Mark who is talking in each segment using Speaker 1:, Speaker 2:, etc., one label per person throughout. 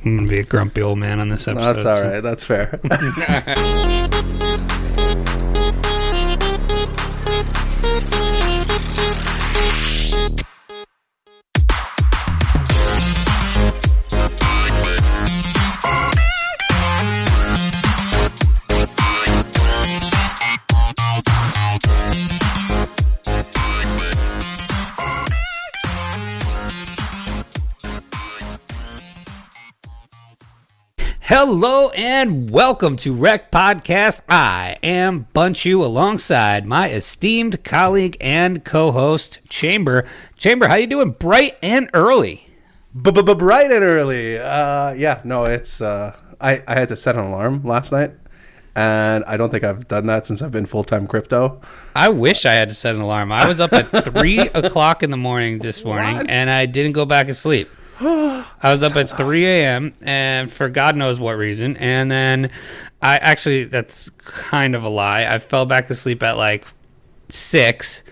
Speaker 1: I'm going to be a grumpy old man on this episode.
Speaker 2: That's all right. That's fair.
Speaker 1: Hello and welcome to REKT Podcast. I am Bunchu alongside my esteemed colleague and co-host, Chamber. Chamber, how you doing? Bright and early.
Speaker 2: Bright and early. It's I had to set an alarm last night, and I don't think I've done that since I've been full-time crypto.
Speaker 1: I wish I had to set an alarm. I was up at 3 o'clock in the morning this morning, and I didn't go back to sleep. I was up at 3 a.m. and for God knows what reason. And then that's kind of a lie. I fell back asleep at like 6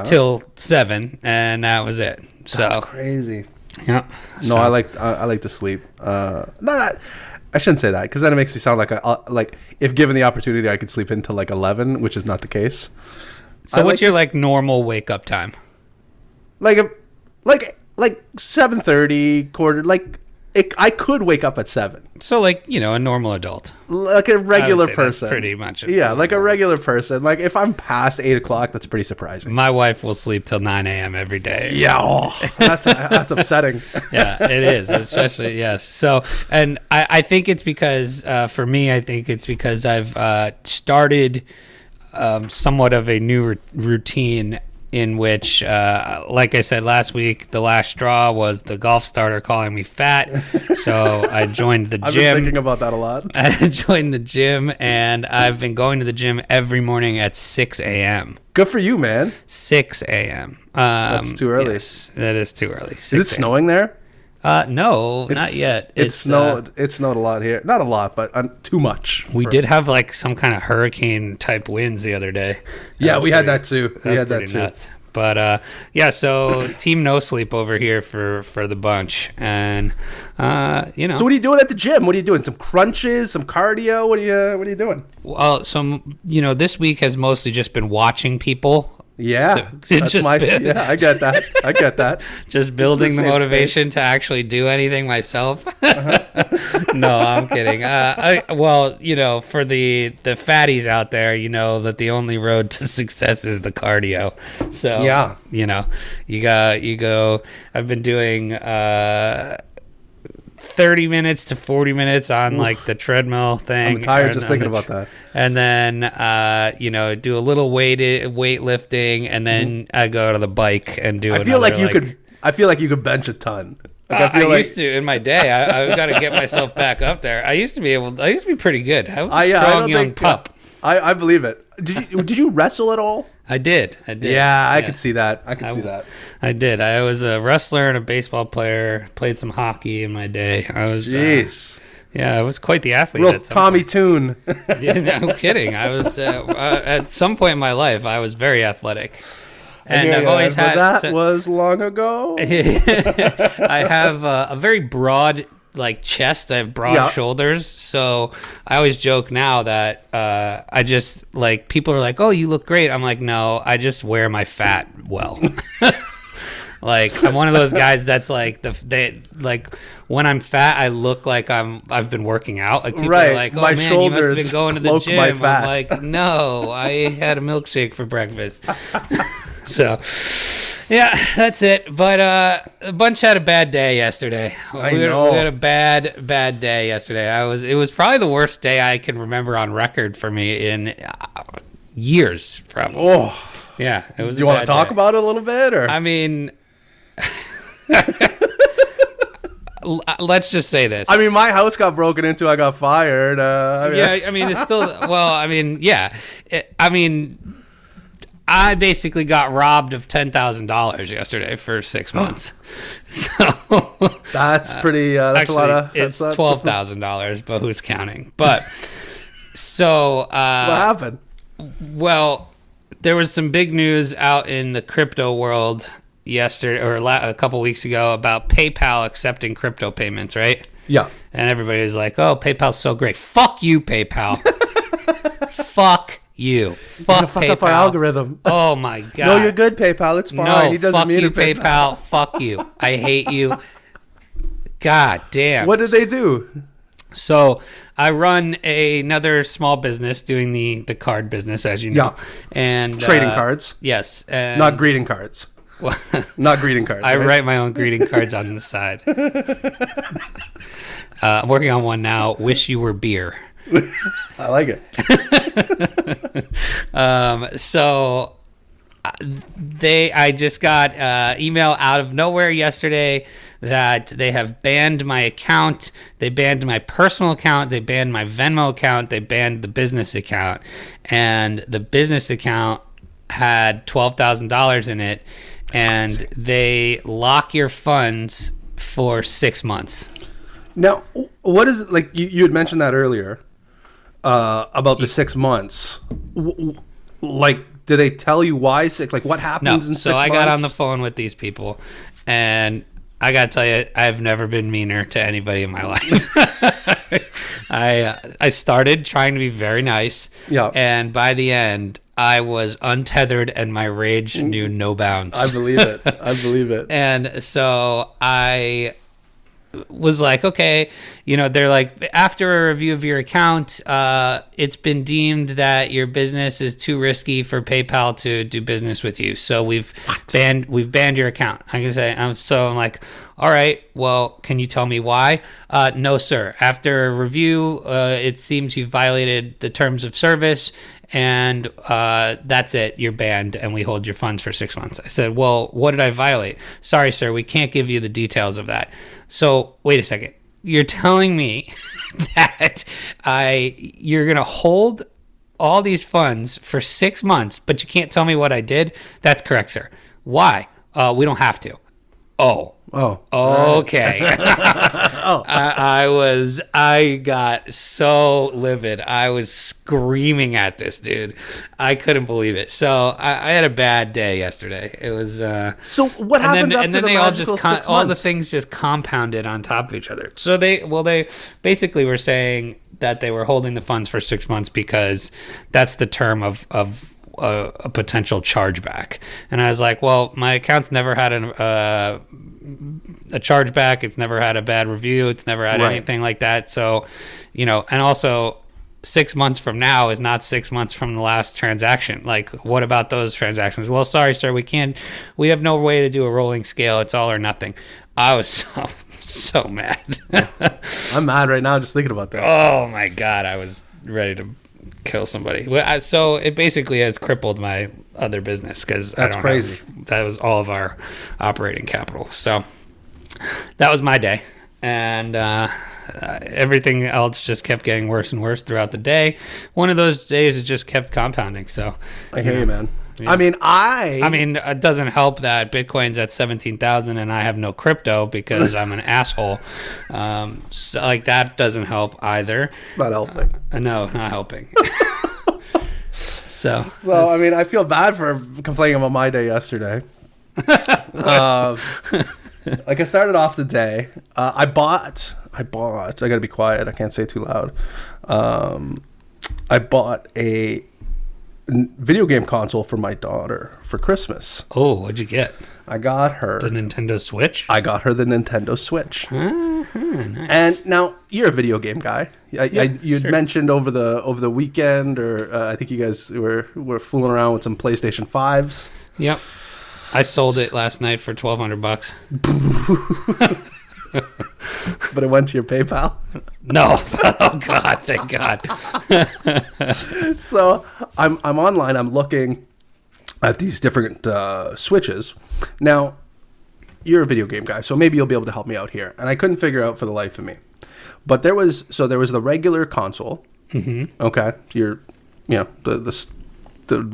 Speaker 1: till 7, and that was it.
Speaker 2: That's crazy.
Speaker 1: Yeah.
Speaker 2: No, I like to sleep. I shouldn't say that because then it makes me sound like if given the opportunity, I could sleep until like 11, which is not the case.
Speaker 1: So what's your like normal wake up time?
Speaker 2: Like 7:30, quarter. I could wake up at 7.
Speaker 1: So a normal adult,
Speaker 2: like a regular person,
Speaker 1: that's pretty much.
Speaker 2: Like a regular person. Like if I'm past 8 o'clock, that's pretty surprising.
Speaker 1: My wife will sleep till 9 a.m. every day.
Speaker 2: Yeah, that's upsetting.
Speaker 1: Yeah, it is, especially yes. So, and I think it's because for me, I think it's because I've started somewhat of a new routine. In which, like I said last week, the last straw was the golf starter calling me fat. So I joined the gym.
Speaker 2: I've been thinking about that a lot.
Speaker 1: I joined the gym, and I've been going to the gym every morning at 6 a.m.
Speaker 2: Good for you, man.
Speaker 1: 6 a.m.
Speaker 2: That's too early.
Speaker 1: Yes, that is too early.
Speaker 2: Is it snowing there?
Speaker 1: No, not yet.
Speaker 2: It snowed a lot here. Not a lot, but too much.
Speaker 1: We did have like some kind of hurricane type winds the other day.
Speaker 2: We had that too. We had that too.
Speaker 1: Nuts. But so team no sleep over here for the bunch, and So
Speaker 2: what are you doing at the gym? What are you doing? Some crunches, some cardio? What are you doing?
Speaker 1: Well, this week has mostly just been watching people.
Speaker 2: Yeah, I get that.
Speaker 1: Just building the motivation to actually do anything myself. No, I'm kidding. For the fatties out there, you know that the only road to success is the cardio. So
Speaker 2: yeah,
Speaker 1: you go. I've been doing 30 minutes to 40 minutes on like the treadmill thing.
Speaker 2: I'm tired just thinking about that.
Speaker 1: And then do a little weightlifting, and then I go to the bike and do.
Speaker 2: I feel like you could bench a ton.
Speaker 1: I used to in my day. I've got to get myself back up there. I used to be pretty good. I was a strong young pup.
Speaker 2: I believe it. Did you wrestle at all?
Speaker 1: I did.
Speaker 2: Yeah, I could see that.
Speaker 1: I did. I was a wrestler and a baseball player. Played some hockey in my day. I was.
Speaker 2: Jeez.
Speaker 1: I was quite the athlete.
Speaker 2: Real Tommy Toon.
Speaker 1: Yeah, no kidding. I was at some point in my life. I was very athletic, and I've always had.
Speaker 2: That was long ago.
Speaker 1: I have a very broad. Like chest, I have broad shoulders, so I always joke now that I just like people are like, "Oh, you look great." I'm like, "No, I just wear my fat well." Like I'm one of those guys that's like when I'm fat, I look like I've been working out. Like people are like, "Oh
Speaker 2: my
Speaker 1: man, you must have been
Speaker 2: shoulders
Speaker 1: going to the gym."
Speaker 2: I'm
Speaker 1: like, "No, I had a milkshake for breakfast." So. Yeah, that's it. But the bunch had a bad day yesterday. We had a bad day yesterday. It was probably the worst day I can remember on record for me in years, probably.
Speaker 2: Oh,
Speaker 1: yeah. It was.
Speaker 2: Do you want to talk about it a little bit, or?
Speaker 1: I mean, let's just say this.
Speaker 2: I mean, my house got broken into. I got fired.
Speaker 1: It's still. Well, I basically got robbed of $10,000 yesterday for 6 months. So
Speaker 2: that's pretty. That's
Speaker 1: actually,
Speaker 2: a lot of.
Speaker 1: It's $12,000, but who's counting? But so
Speaker 2: what happened?
Speaker 1: Well, there was some big news out in the crypto world yesterday or a couple weeks ago about PayPal accepting crypto payments, right?
Speaker 2: Yeah.
Speaker 1: And everybody was like, "Oh, PayPal's so great." Fuck you, PayPal. Fuck you. Fuck
Speaker 2: fuck
Speaker 1: PayPal.
Speaker 2: up our algorithm.
Speaker 1: Oh my god.
Speaker 2: No, you're good, PayPal. It's fine.
Speaker 1: No,
Speaker 2: He doesn't
Speaker 1: fuck
Speaker 2: mean
Speaker 1: you,
Speaker 2: to
Speaker 1: PayPal. Fuck you. I hate you. God damn.
Speaker 2: What did they do?
Speaker 1: So I run another small business doing the card business, as you know.
Speaker 2: Yeah.
Speaker 1: And
Speaker 2: Trading cards.
Speaker 1: Yes. And
Speaker 2: Not greeting cards. Not greeting cards.
Speaker 1: I
Speaker 2: right?
Speaker 1: write my own greeting cards on the side. I'm working on one now. Wish you were beer.
Speaker 2: I like it.
Speaker 1: So I just got email out of nowhere yesterday that they have banned my account. They banned my personal account. They banned my Venmo account. They banned the business account. And the business account had $12,000 in it. And they lock your funds for 6 months.
Speaker 2: Now, what is it, like you had mentioned that earlier about the 6 months. Like, did they tell you why? Like, what happens in 6 months?
Speaker 1: So I got on the phone with these people, and I gotta tell you, I've never been meaner to anybody in my life. I started trying to be very nice, and by the end, I was untethered, and my rage knew no bounds.
Speaker 2: I believe it. I believe it.
Speaker 1: And so I was like, okay, they're like, after a review of your account, it's been deemed that your business is too risky for PayPal to do business with you. So we've banned your account. I can say, I'm like, all right, well, can you tell me why? No, sir. After a review, it seems you violated the terms of service, and that's it. You're banned, and we hold your funds for 6 months. I said, well, what did I violate? Sorry, sir, we can't give you the details of that. So wait a second. You're telling me that you're going to hold all these funds for 6 months, but you can't tell me what I did? That's correct, sir. Why? We don't have to. Oh. Okay. I got so livid. I was screaming at this dude. I couldn't believe it. So I had a bad day yesterday. It was.
Speaker 2: So what happened after
Speaker 1: and then
Speaker 2: the
Speaker 1: they all just
Speaker 2: 6 months?
Speaker 1: all the things just compounded on top of each other. So they basically were saying that they were holding the funds for 6 months because that's the term of a potential chargeback. And I was like, well, my account's never had a chargeback. It's never had a bad review. It's never had anything like that. So, and also 6 months from now is not 6 months from the last transaction. Like, what about those transactions? Well, sorry, sir, we have no way to do a rolling scale. It's all or nothing. I was so mad.
Speaker 2: I'm mad right now just thinking about that.
Speaker 1: Oh my God. I was ready to kill somebody. So it basically has crippled my other business because
Speaker 2: that's crazy.
Speaker 1: That was all of our operating capital. So that was my day, and everything else just kept getting worse and worse throughout the day. One of those days it just kept compounding. So
Speaker 2: I hear you, man.
Speaker 1: Yeah. I mean, it doesn't help that Bitcoin's at 17,000 and I have no crypto because I'm an asshole. So, like, that doesn't help either.
Speaker 2: It's not helping.
Speaker 1: No, not helping. So
Speaker 2: I mean, I feel bad for complaining about my day yesterday. Like, I started off the day. I bought. I gotta be quiet. I can't say it too loud. I bought a video game console for my daughter for Christmas.
Speaker 1: Oh, what'd you get?
Speaker 2: I got her
Speaker 1: the Nintendo Switch.
Speaker 2: I got her the Nintendo Switch.
Speaker 1: Nice.
Speaker 2: And now you're a video game guy. You'd
Speaker 1: sure.
Speaker 2: mentioned over the weekend, or I think you guys were fooling around with some PlayStation 5s.
Speaker 1: Yep. I sold it last night for $1,200.
Speaker 2: But it went to your PayPal?
Speaker 1: No. Oh God, thank God.
Speaker 2: So I'm online. I'm looking at these different Switches. Now, you're a video game guy, so maybe you'll be able to help me out here. And I couldn't figure out for the life of me. But there was the regular console.
Speaker 1: Mm-hmm.
Speaker 2: Okay, the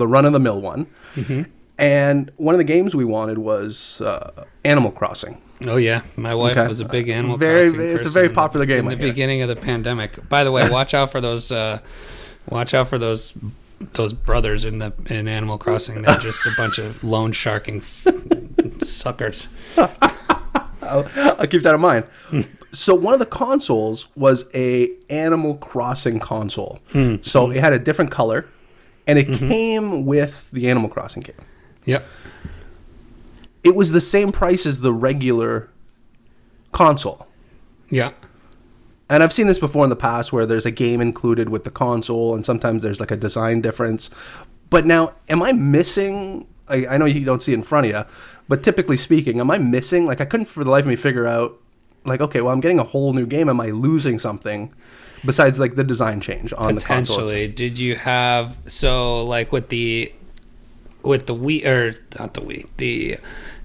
Speaker 2: run of the mill one.
Speaker 1: Mm-hmm.
Speaker 2: And one of the games we wanted was Animal Crossing.
Speaker 1: Oh yeah, my wife was a big Animal Crossing person.
Speaker 2: It's a very popular game
Speaker 1: in the beginning of the pandemic. By the way, watch out for those brothers in Animal Crossing. They're just a bunch of loan sharking suckers.
Speaker 2: I'll keep that in mind. So one of the consoles was a Animal Crossing console. So it had a different color, and it came with the Animal Crossing game.
Speaker 1: Yep.
Speaker 2: It was the same price as the regular console.
Speaker 1: Yeah.
Speaker 2: And I've seen this before in the past where there's a game included with the console, and sometimes there's like a design difference. But now, am I missing... I know you don't see it in front of you, but typically speaking, am I missing... Like, I couldn't for the life of me figure out, like, okay, well, I'm getting a whole new game. Am I losing something besides, like, the design change on the console?
Speaker 1: Potentially. Did you have... So, like, with the Wii... Or, not the Wii. The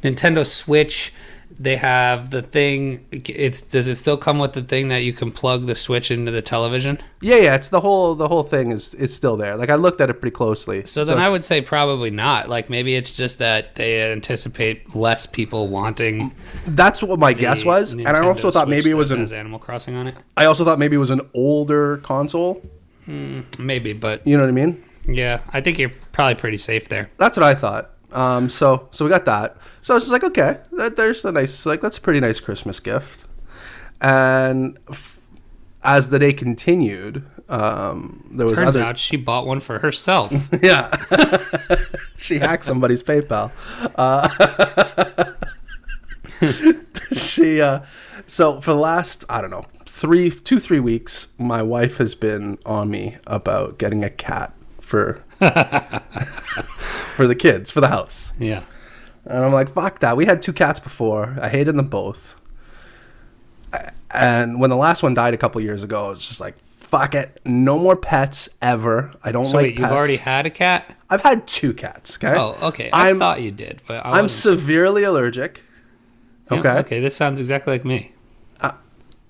Speaker 1: Nintendo Switch... They have the thing. Does it still come with the thing that you can plug the Switch into the television?
Speaker 2: Yeah. It's the whole thing it's still there. Like I looked at it pretty closely.
Speaker 1: So then I would say probably not. Like maybe it's just that they anticipate less people wanting.
Speaker 2: That's what my guess was,
Speaker 1: Nintendo
Speaker 2: and I also thought
Speaker 1: Switch
Speaker 2: maybe it was
Speaker 1: has Animal Crossing on it.
Speaker 2: I also thought maybe it was an older console.
Speaker 1: Maybe, but
Speaker 2: You know what I mean?
Speaker 1: yeah, I think you're probably pretty safe there.
Speaker 2: That's what I thought. So we got that. So I was just like, okay, there's a nice, like, that's a pretty nice Christmas gift. And as the day continued, there was
Speaker 1: Turns out she bought one for herself.
Speaker 2: Yeah. She hacked somebody's PayPal. So for the last, I don't know, 3 weeks, my wife has been on me about getting a cat for the kids, for the house.
Speaker 1: Yeah.
Speaker 2: And I'm like, fuck that. We had 2 cats before. I hated them both. And when the last one died a couple years ago, I was just like, fuck it. No more pets ever. I don't like
Speaker 1: wait,
Speaker 2: pets.
Speaker 1: you've already had a cat?
Speaker 2: I've had 2 cats, okay?
Speaker 1: Oh, okay. I thought you did, but
Speaker 2: I'm severely allergic. Okay.
Speaker 1: Yeah, okay, this sounds exactly like me.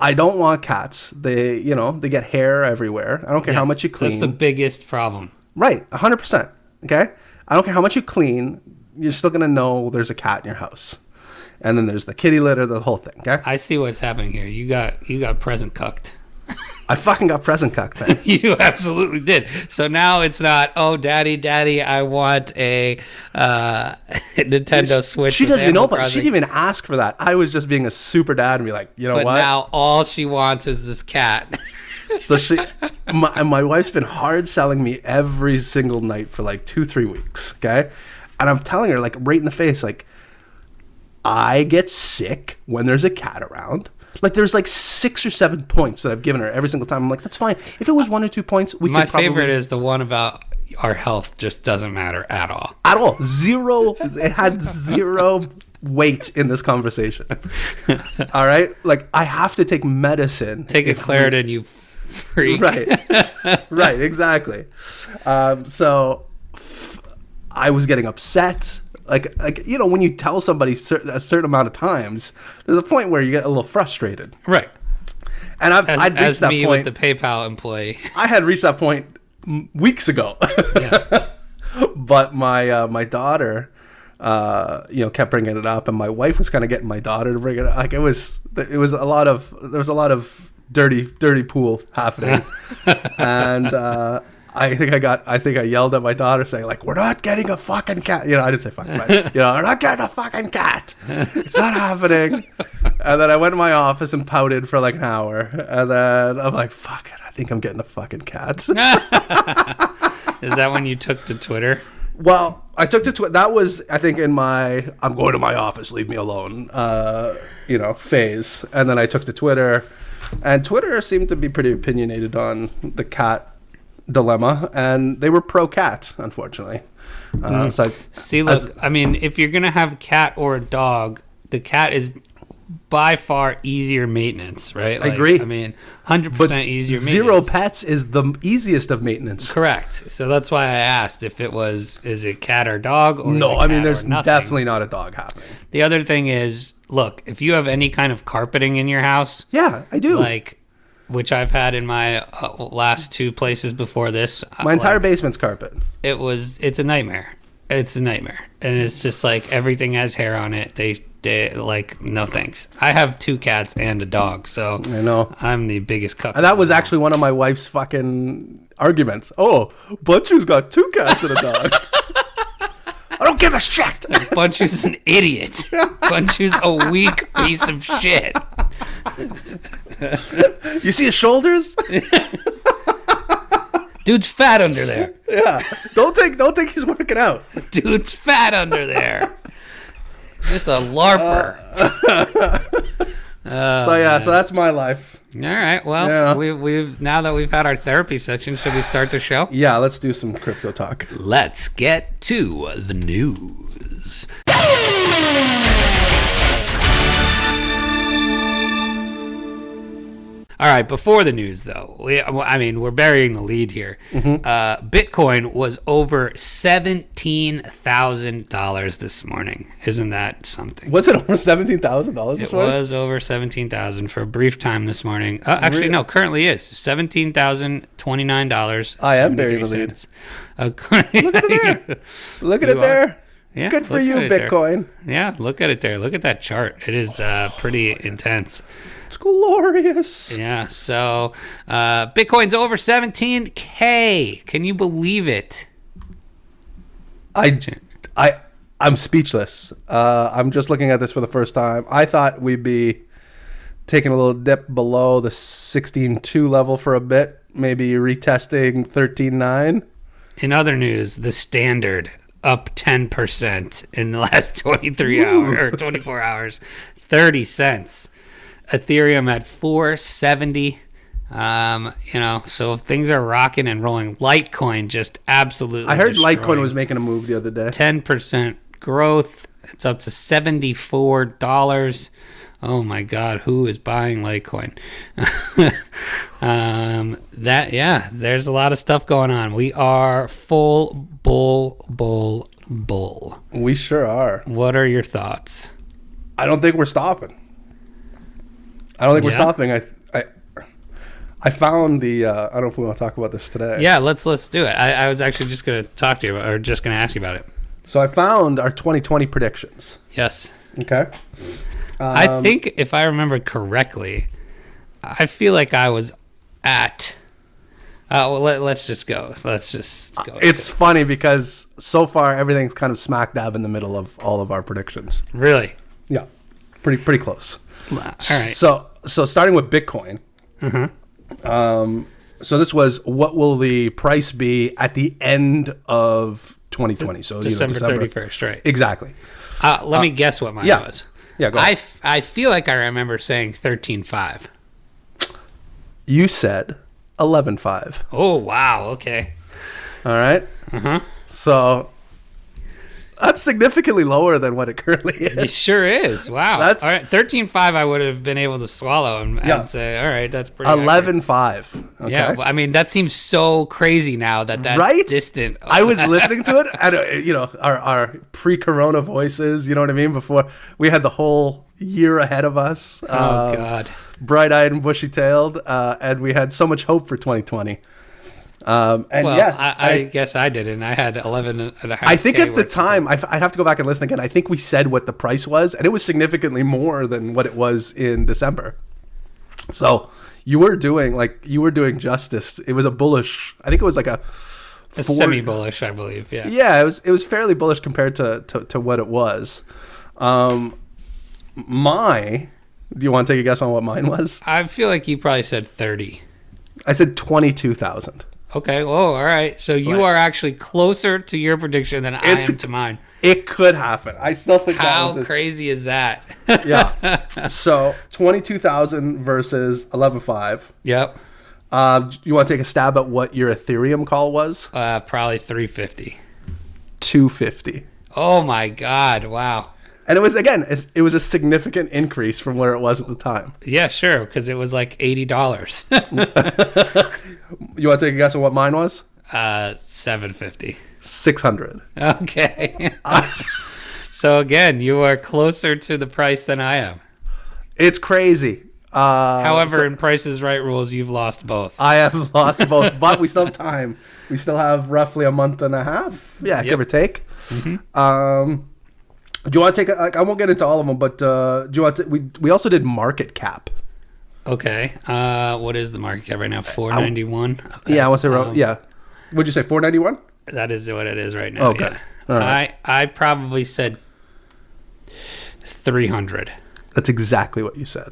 Speaker 2: I don't want cats. They get hair everywhere. I don't care how much you clean.
Speaker 1: That's the biggest problem.
Speaker 2: Right, 100%. Okay? I don't care how much you clean. You're still going to know there's a cat in your house. And then there's the kitty litter, the whole thing, okay?
Speaker 1: I see what's happening here. You got present cucked.
Speaker 2: I fucking got present cucked, man.
Speaker 1: You absolutely did. So now it's not, oh, daddy, I want a Nintendo Switch.
Speaker 2: She doesn't even know, but she didn't even ask for that. I was just being a super dad and be like, you know what?
Speaker 1: But now all she wants is this cat.
Speaker 2: So my wife's been hard selling me every single night for like 2-3 weeks, okay? And I'm telling her, like, right in the face, like, I get sick when there's a cat around. Like, there's like 6 or 7 points that I've given her every single time. I'm like, that's fine. If it was 1 or 2 points, we
Speaker 1: My
Speaker 2: could probably...
Speaker 1: favorite is the one about our health just doesn't matter at all.
Speaker 2: At all. Zero. It had zero weight in this conversation. All right? Like, I have to take medicine.
Speaker 1: Take a Claritin, you freak.
Speaker 2: Right. Right, exactly. So I was getting upset. Like when you tell somebody a certain amount of times, there's a point where you get a little frustrated.
Speaker 1: Right.
Speaker 2: And I'd reached that point.
Speaker 1: With the PayPal employee.
Speaker 2: I had reached that point weeks ago. Yeah. But my daughter, kept bringing it up, and my wife was kind of getting my daughter to bring it up. Like there was a lot of dirty pool happening, and I think I yelled at my daughter saying, like, we're not getting a fucking cat. I didn't say fucking, but, we're not getting a fucking cat. It's not happening. And then I went to my office and pouted for like an hour. And then I'm like, fuck it. I think I'm getting a fucking cat.
Speaker 1: Is that when you took to Twitter?
Speaker 2: Well, I took to Twitter. That was, I think, in my, I'm going to my office, leave me alone, phase. And then I took to Twitter. And Twitter seemed to be pretty opinionated on the cat dilemma, and they were pro-cat, unfortunately.
Speaker 1: I mean, if you're gonna have a cat or a dog, the cat is by far easier maintenance, right?
Speaker 2: I agree.
Speaker 1: I mean, 100% easier maintenance.
Speaker 2: Zero pets is the easiest of maintenance.
Speaker 1: Correct. So that's why I asked if is it cat or dog? Or
Speaker 2: no, I mean, there's definitely not a dog happening.
Speaker 1: The other thing is, look, if you have any kind of carpeting in your house,
Speaker 2: yeah, I do.
Speaker 1: Which I've had in my last 2 places before this.
Speaker 2: My entire basement's carpet.
Speaker 1: It's a nightmare. It's a nightmare. And it's just like everything has hair on it. They like, no thanks. I have 2 cats and a dog, so
Speaker 2: I know.
Speaker 1: I'm the biggest cup.
Speaker 2: And that was actually one of my wife's fucking arguments. Oh, Bunchu's got 2 cats and a dog. I don't give a shit.
Speaker 1: Bunchu's an idiot. Bunchu's a weak piece of shit.
Speaker 2: You see his shoulders?
Speaker 1: Dude's fat under there.
Speaker 2: Yeah. Don't think he's working out.
Speaker 1: Dude's fat under there. It's a LARPer.
Speaker 2: So that's my life.
Speaker 1: All right. Well, we've now that we've had our therapy session, should we start the show?
Speaker 2: Yeah, let's do some crypto talk.
Speaker 1: Let's get to the news. All right, before the news, though, we're burying the lead here. Mm-hmm. Bitcoin was over $17,000 this morning. Isn't that something?
Speaker 2: Was it over $17,000 this morning?
Speaker 1: It was over $17,000 for a brief time this morning. Actually, really? No, currently is $17,029.
Speaker 2: I am burying the lead.
Speaker 1: Look at
Speaker 2: it there. Look at it there. Yeah, good for you, Bitcoin.
Speaker 1: There. Yeah, look at it there. Look at that chart. It is pretty intense.
Speaker 2: It's glorious.
Speaker 1: Yeah, so Bitcoin's over 17K. Can you believe it?
Speaker 2: I'm speechless. I'm just looking at this for the first time. I thought we'd be taking a little dip below the 16.2 level for a bit, maybe retesting 13.9.
Speaker 1: In other news, the Standard up 10% in the last 23 hours or 24 hours, 30 cents. Ethereum at 470. So things are rocking and rolling. Litecoin just absolutely
Speaker 2: I heard
Speaker 1: destroying.
Speaker 2: Litecoin was making a move the other day.
Speaker 1: 10% growth. It's up to $74. Oh my God, who is buying Litecoin? There's a lot of stuff going on. We are full bull.
Speaker 2: We sure are.
Speaker 1: What are your thoughts?
Speaker 2: I don't think we're stopping. We're stopping. I found the. I don't know if we want to talk about this today.
Speaker 1: Yeah, let's do it. I was actually just going to talk to you about, or just going to ask you about it.
Speaker 2: So I found our 2020 predictions.
Speaker 1: Yes.
Speaker 2: Okay.
Speaker 1: I think if I remember correctly, I feel like I was at. Let's just go.
Speaker 2: It's funny because so far everything's kind of smack dab in the middle of all of our predictions.
Speaker 1: Really?
Speaker 2: Yeah. Pretty close.
Speaker 1: All right.
Speaker 2: So starting with Bitcoin. Mm-hmm. So this was, what will the price be at the end of 2020? So
Speaker 1: December 31st, right?
Speaker 2: Exactly.
Speaker 1: Let me guess what mine was.
Speaker 2: Yeah, go ahead.
Speaker 1: I feel like I remember saying 13.5.
Speaker 2: You said 11.5.
Speaker 1: Oh, wow. Okay.
Speaker 2: All right.
Speaker 1: Uh-huh.
Speaker 2: So that's significantly lower than what it currently is.
Speaker 1: It sure is. Wow. All right. 13.5 I would have been able to swallow and say, all right, that's pretty
Speaker 2: 11.5. Okay.
Speaker 1: Yeah. Well, I mean, that seems so crazy now that's
Speaker 2: right?
Speaker 1: distant.
Speaker 2: I was listening to it and, our pre-corona voices, you know what I mean? Before we had the whole year ahead of us.
Speaker 1: Oh, God.
Speaker 2: Bright-eyed and bushy-tailed. And we had so much hope for 2020.
Speaker 1: I guess I didn't. I had 11.5.
Speaker 2: I think at the time, I'd have to go back and listen again. I think we said what the price was, and it was significantly more than what it was in December. So you were doing justice. It was a bullish. I think it was like a
Speaker 1: semi-bullish, I believe. Yeah.
Speaker 2: Yeah, it was fairly bullish compared to what it was. Do you want to take a guess on what mine was?
Speaker 1: I feel like you probably said 30.
Speaker 2: I said 22,000.
Speaker 1: Okay. Oh, all right. So you are actually closer to your prediction than I am to mine.
Speaker 2: It could happen. I still think
Speaker 1: how crazy is that?
Speaker 2: Yeah. So 22,000 versus 11.5.
Speaker 1: Yep.
Speaker 2: You want to take a stab at what your Ethereum call was?
Speaker 1: Probably 350.
Speaker 2: 250.
Speaker 1: Oh my God! Wow.
Speaker 2: And it was a significant increase from where it was at the time.
Speaker 1: Yeah, sure, because it was like $80.
Speaker 2: You want to take a guess on what mine was?
Speaker 1: $750.
Speaker 2: 600.
Speaker 1: Okay. So again, you are closer to the price than I am.
Speaker 2: It's crazy.
Speaker 1: However, in Price is Right rules, you've lost both.
Speaker 2: I have lost both, but we still have time. We still have roughly a month and a half. Yeah, give or take. Mm-hmm. Do you want to take I won't get into all of them, but do you want to, we also did market cap.
Speaker 1: Okay. What is the market cap right now? 491. Okay.
Speaker 2: Yeah, I want to say around. Yeah. Would you say 491?
Speaker 1: That is what it is right now. Okay. Yeah.
Speaker 2: All right.
Speaker 1: I probably said 300.
Speaker 2: That's exactly what you said.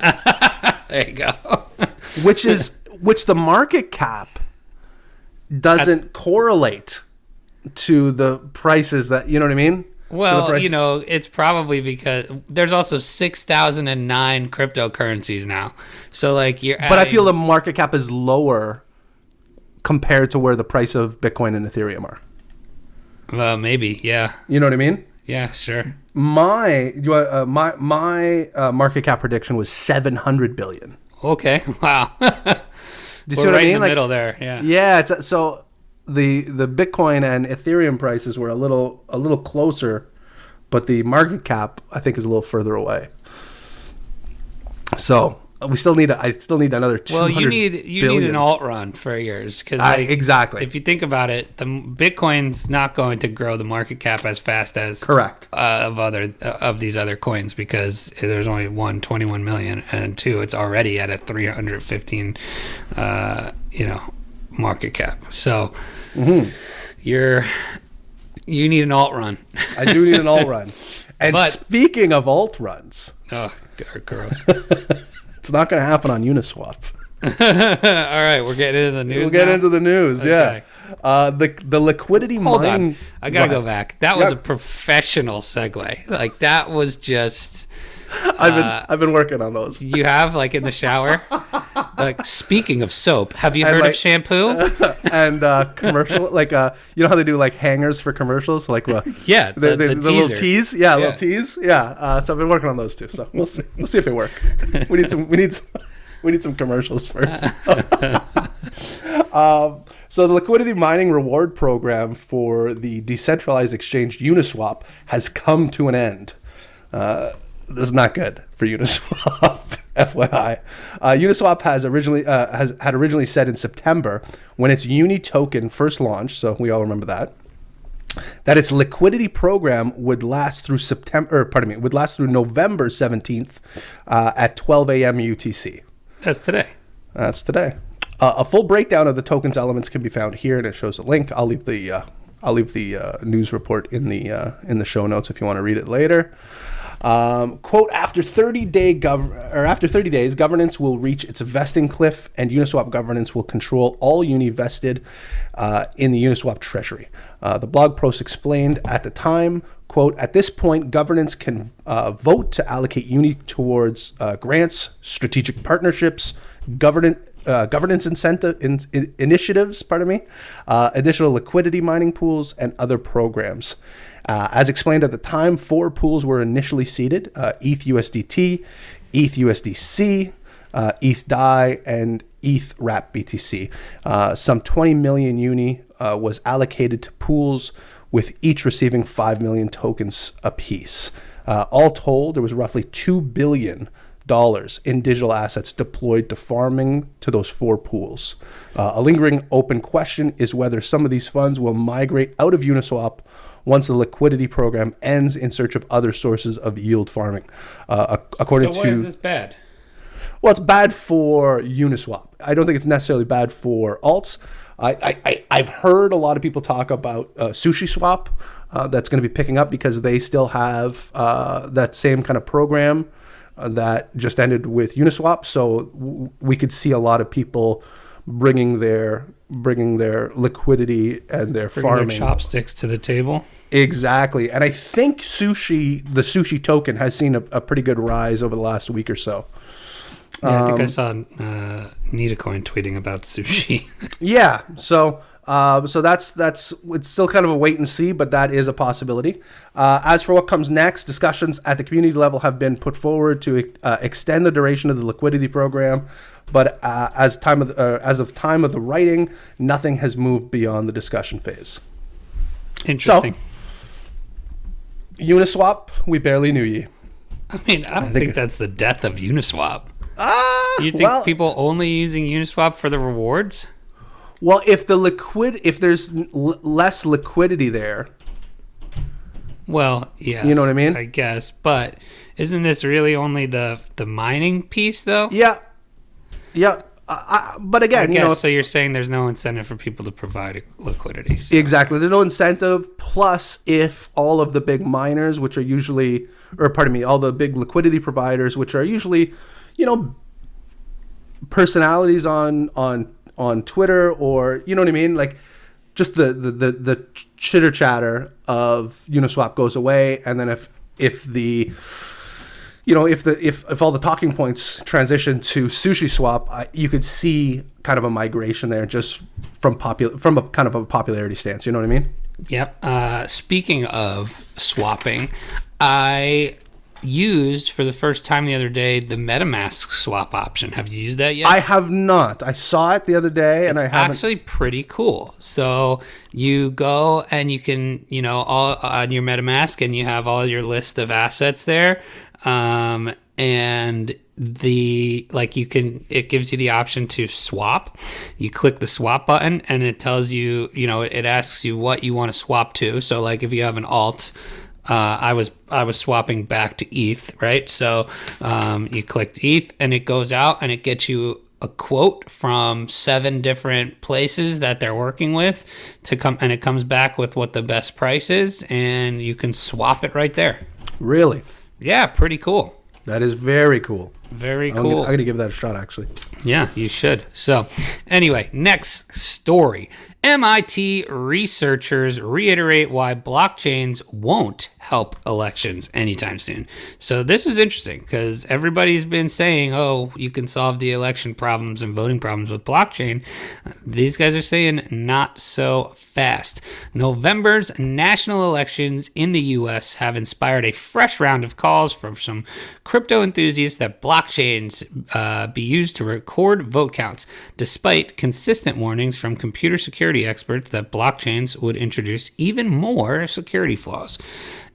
Speaker 1: There you go.
Speaker 2: which the market cap doesn't correlate to the prices that, you know what I mean?
Speaker 1: Well, it's probably because there's also 6,009 cryptocurrencies now. So like
Speaker 2: but I feel the market cap is lower compared to where the price of Bitcoin and Ethereum are.
Speaker 1: Well, maybe, yeah.
Speaker 2: You know what I mean?
Speaker 1: Yeah, sure.
Speaker 2: My market cap prediction was 700 billion.
Speaker 1: Okay, wow.
Speaker 2: Do you see what I mean?
Speaker 1: In the middle there, yeah.
Speaker 2: Yeah, so the Bitcoin and Ethereum prices were a little closer, but the market cap I think is a little further away. So I still need another 200
Speaker 1: Well, you need an alt run for yours because
Speaker 2: exactly.
Speaker 1: If you think about it, the Bitcoin's not going to grow the market cap as fast as
Speaker 2: correct
Speaker 1: of these other coins because there's only 21 million, and 2, it's already at a 315 market cap. So you need an alt run.
Speaker 2: I do need an alt run. And speaking of alt runs,
Speaker 1: oh, gross.
Speaker 2: It's not going to happen on Uniswap.
Speaker 1: All right, we're getting into the news.
Speaker 2: We'll get into the news, okay. Yeah. The liquidity
Speaker 1: Hold
Speaker 2: mining.
Speaker 1: on. I got to go back. That was a professional segue. Like, that was just...
Speaker 2: I've been working on those.
Speaker 1: You have, like, in the shower? Like, speaking of soap, have you heard of shampoo?
Speaker 2: And commercial, like, you know how they do, like, hangers for commercials? Like,
Speaker 1: yeah, the
Speaker 2: little teas? Yeah, little teas. Yeah, so I've been working on those, too. So we'll see. We'll see if they work. We need some commercials first. So the liquidity mining reward program for the decentralized exchange Uniswap has come to an end. This is not good for Uniswap, FYI. Uniswap had originally said in September, when its Uni token first launched, so we all remember that its liquidity program would last through November 17th at 12 a.m. UTC.
Speaker 1: That's today.
Speaker 2: A full breakdown of the token's elements can be found here, and it shows a link. I'll leave the news report in the show notes if you want to read it later. Quote, after 30 days, governance will reach its vesting cliff, and Uniswap governance will control all Uni vested in the Uniswap treasury. The blog post explained at the time, quote, at this point, governance can vote to allocate Uni towards grants, strategic partnerships, governance initiatives, additional liquidity mining pools, and other programs. As explained at the time, 4 pools were initially seeded: ETH USDT, ETH USDC, ETH DAI, and ETH WRAP BTC. Some 20 million Uni was allocated to pools, with each receiving 5 million tokens apiece. All told, there was roughly $2 billion in digital assets deployed to farming to those 4 pools. A lingering open question is whether some of these funds will migrate out of Uniswap once the liquidity program ends in search of other sources of yield farming. According
Speaker 1: so why is this bad?
Speaker 2: Well, it's bad for Uniswap. I don't think it's necessarily bad for alts. I've heard a lot of people talk about Sushi Swap that's going to be picking up because they still have that same kind of program that just ended with Uniswap. So we could see a lot of people bringing their liquidity and their farming
Speaker 1: their chopsticks to the table.
Speaker 2: Exactly. And I think the sushi token has seen a pretty good rise over the last week or so.
Speaker 1: Yeah, I think I saw Nitacoin tweeting about sushi.
Speaker 2: Yeah. So that's it's still kind of a wait and see, but that is a possibility. As for what comes next, discussions at the community level have been put forward to extend the duration of the liquidity program, but as of time of the writing, nothing has moved beyond the discussion phase.
Speaker 1: Interesting.
Speaker 2: So, Uniswap, we barely knew ye.
Speaker 1: I mean, I don't think that's the death of Uniswap. You think people only using Uniswap for the rewards?
Speaker 2: Well, if there's less liquidity there.
Speaker 1: Well, yes.
Speaker 2: You know what I mean?
Speaker 1: I guess, but isn't this really only the mining piece, though?
Speaker 2: Yeah. But again,
Speaker 1: so you're saying there's no incentive for people to provide liquidity. So.
Speaker 2: Exactly. There's no incentive. Plus, if all of the big miners, all the big liquidity providers, which are usually, personalities on Twitter, or you know what I mean, like just the chitter chatter of Uniswap goes away, and then if the if all the talking points transition to SushiSwap, you could see kind of a migration there, just from a kind of a popularity stance. You know what I mean?
Speaker 1: Yep. Speaking of swapping, I used for the first time the other day the MetaMask swap option. Have you used that yet?
Speaker 2: I have not. I saw it the other day, and I haven't.
Speaker 1: Actually pretty cool. So you go and you can, all on your MetaMask, and you have all your list of assets there. And it gives you the option to swap. You click the swap button, and it tells you, it asks you what you want to swap to. So like if you have an alt, I was swapping back to ETH, right? So you clicked ETH, and it goes out and it gets you a quote from 7 different places that they're working with and it comes back with what the best price is, and you can swap it right there.
Speaker 2: Really?
Speaker 1: Yeah, pretty cool.
Speaker 2: That is very cool.
Speaker 1: Very cool.
Speaker 2: I'm going to give that a shot, actually.
Speaker 1: Yeah, you should. So, anyway, next story. MIT researchers reiterate why blockchains won't help elections anytime soon. So this was interesting because everybody's been saying, oh, you can solve the election problems and voting problems with blockchain. These guys are saying not so fast. November's national elections in the U.S. have inspired a fresh round of calls from some crypto enthusiasts that blockchains be used to record vote counts, despite consistent warnings from computer security experts that blockchains would introduce even more security flaws.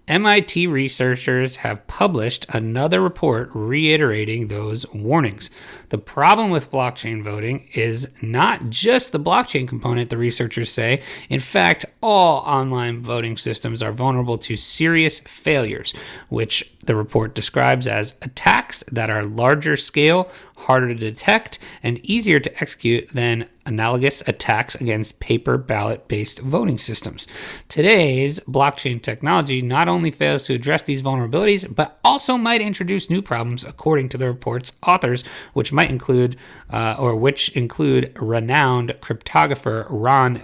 Speaker 1: MIT researchers have published another report reiterating those warnings. The problem with blockchain voting is not just the blockchain component, the researchers say. In fact, all online voting systems are vulnerable to serious failures, which the report describes as attacks that are larger scale, harder to detect, and easier to execute than analogous attacks against paper ballot-based voting systems. Today's blockchain technology not only fails to address these vulnerabilities, but also might introduce new problems, according to the report's authors, which include renowned cryptographer Ron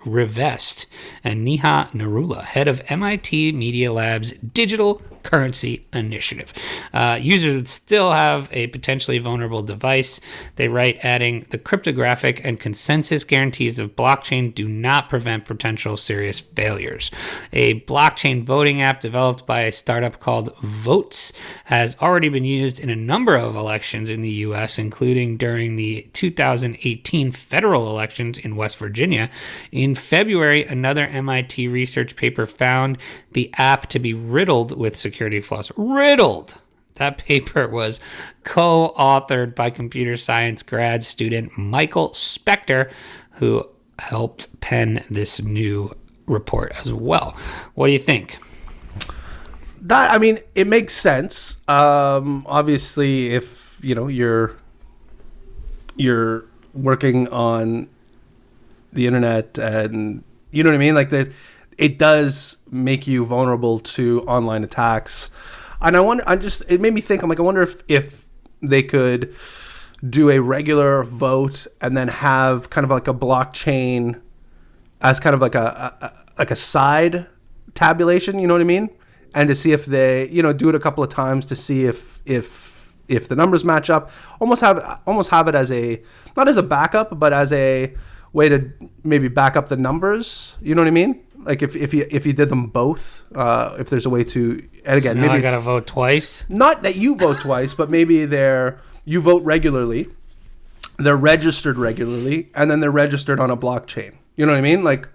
Speaker 1: Rivest and Neha Narula, head of MIT Media Lab's Digital Currency Initiative. Users would still have a potentially vulnerable device. They write, adding, the cryptographic and consensus guarantees of blockchain do not prevent potential serious failures. A blockchain voting app developed by a startup called Votes has already been used in a number of elections in the U.S., including during the 2018 federal elections in West Virginia. In February, another MIT research paper found the app to be riddled with security flaws. Riddled! That paper was co-authored by computer science grad student Michael Spector, who helped pen this new report as well. What do you think?
Speaker 2: It makes sense. Obviously, if you're working on the internet, and you know what I mean, like it does make you vulnerable to online attacks. And it made me think, I wonder if they could do a regular vote and then have kind of like a blockchain as kind of like a side tabulation, you know what I mean? And to see if they, do it a couple of times to see if the numbers match up. Almost have it as not as a backup, but as a way to maybe back up the numbers. You know what I mean? Like if you did them both, if there's a way to, and again,
Speaker 1: so maybe I gotta vote twice.
Speaker 2: Not that you vote twice, but maybe you vote regularly, they're registered regularly, and then they're registered on a blockchain. You know what I mean? Like,